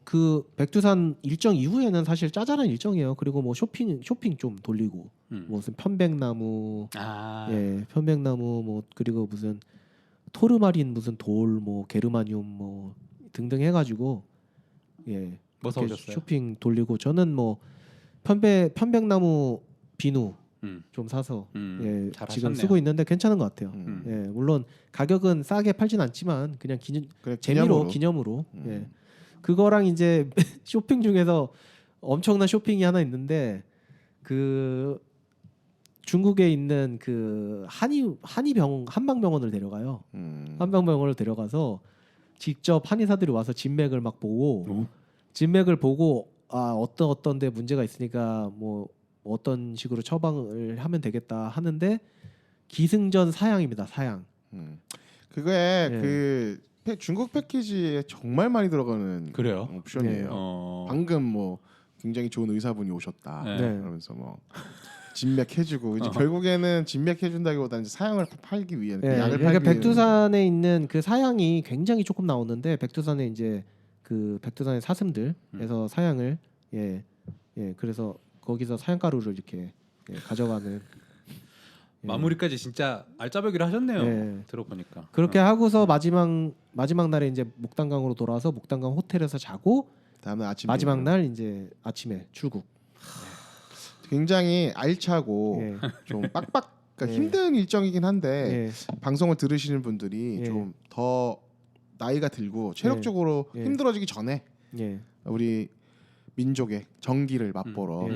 그 백두산 일정 이후에는 사실 짜잘한 일정이에요. 그리고 뭐 쇼핑 좀 돌리고 무슨 편백나무, 편백나무 뭐 그리고 무슨 토르마린 무슨 돌 뭐 게르마늄 뭐 등등 해가지고 뭐 그렇게 사오셨어요? 쇼핑 돌리고 저는 뭐 편백나무 비누 좀 사서 지금 잘하셨네요. 쓰고 있는데 괜찮은 것 같아요. 음. 물론 가격은 싸게 팔진 않지만 그냥 그래, 재미로 기념으로 그거랑 이제 쇼핑 중에서 엄청난 쇼핑이 하나 있는데 그 중국에 있는 그 한방병원을 데려가요. 한방병원을 데려가서 직접 한의사들이 와서 진맥을 막 보고 진맥을 보고 어떤 데 문제가 있으니까 뭐 어떤 식으로 처방을 하면 되겠다 하는데 기승전 사양입니다. 사양. 그거에 그 중국 패키지에 정말 많이 들어가는 그래요? 옵션이에요. 방금 뭐 굉장히 좋은 의사분이 오셨다. 그러면서 뭐 진맥 해주고 이제 결국에는 진맥 해준다기보다는 사양을 팔기 위한 그 약을 그러니까 팔기 위한. 백두산에 있는 그 사양이 굉장히 조금 나오는데 백두산에 이제 그 백두산의 사슴들에서 사양을 그래서 거기서 사양가루를 이렇게 가져가는 마무리까지 진짜 알짜배기를 하셨네요. 들어보니까. 그렇게 하고서 마지막 날에 이제 목단강으로 돌아와서 목단강 호텔에서 자고 다음날 아침 마지막 날 이제 아침에 출국. 굉장히 알차고 좀 빡빡 그러니까 힘든 일정이긴 한데 방송을 들으시는 분들이 좀 더 나이가 들고 체력적으로 힘들어지기 전에 우리 민족의 정기를 맛보러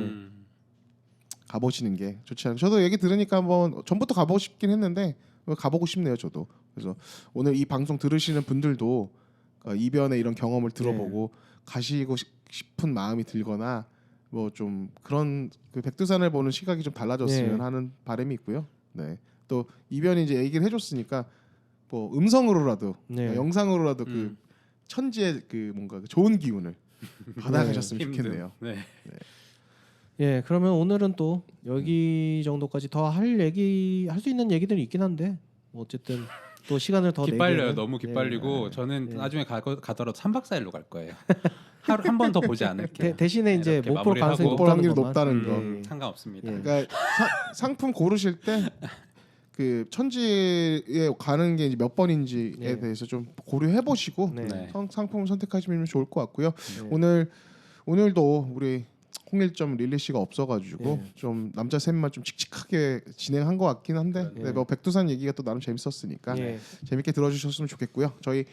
가보시는 게 좋지 않을까. 저도 얘기 들으니까 한번 전부터 가보고 싶긴 했는데 가보고 싶네요. 저도. 그래서 오늘 이 방송 들으시는 분들도 이변의 이런 경험을 들어보고 가시고 싶은 마음이 들거나 뭐 좀 그런 그 백두산을 보는 시각이 좀 달라졌으면 하는 바람이 있고요. 네. 또 이변이 이제 얘기를 해줬으니까 뭐 음성으로라도 영상으로라도 그 천지의 그 뭔가 그 좋은 기운을 받아가셨으면 좋겠네요. 그러면 오늘은 또 여기 정도까지 더 할 수 있는 얘기들이 있긴 한데 뭐 어쨌든 또 시간을 더 기빨려요. 너무 기빨리고 저는 나중에 가더라도 3박 4일로 갈 거예요. 하루 한 번 더 보지 않을게요. 대신에 이제 이렇게 못 볼 가능성이 못 볼 확률이 높다는 높다는 거. 상관없습니다. 그러니까 상품 고르실 때 그 천지에 가는 게 이제 몇 번인지에 대해서 좀 고려해 보시고 상품을 선택하시면 좋을 것 같고요. 오늘도 우리 홍일점 릴리 씨가 없어가지고 좀 남자 셋만 좀 칙칙하게 진행한 것 같긴 한데 뭐 백두산 얘기가 또 나름 재밌었으니까 재밌게 들어주셨으면 좋겠고요. 저희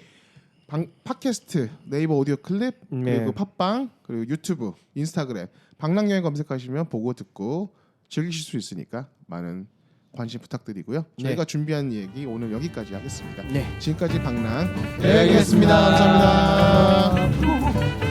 팟캐스트, 네이버 오디오 클립, 그리고 팟빵, 그리고 유튜브, 인스타그램 방랑여행 검색하시면 보고 듣고 즐기실 수 있으니까 많은 관심 부탁드리고요. 저희가 준비한 얘기 오늘 여기까지 하겠습니다. 지금까지 방랑 여행이었습니다. 감사합니다.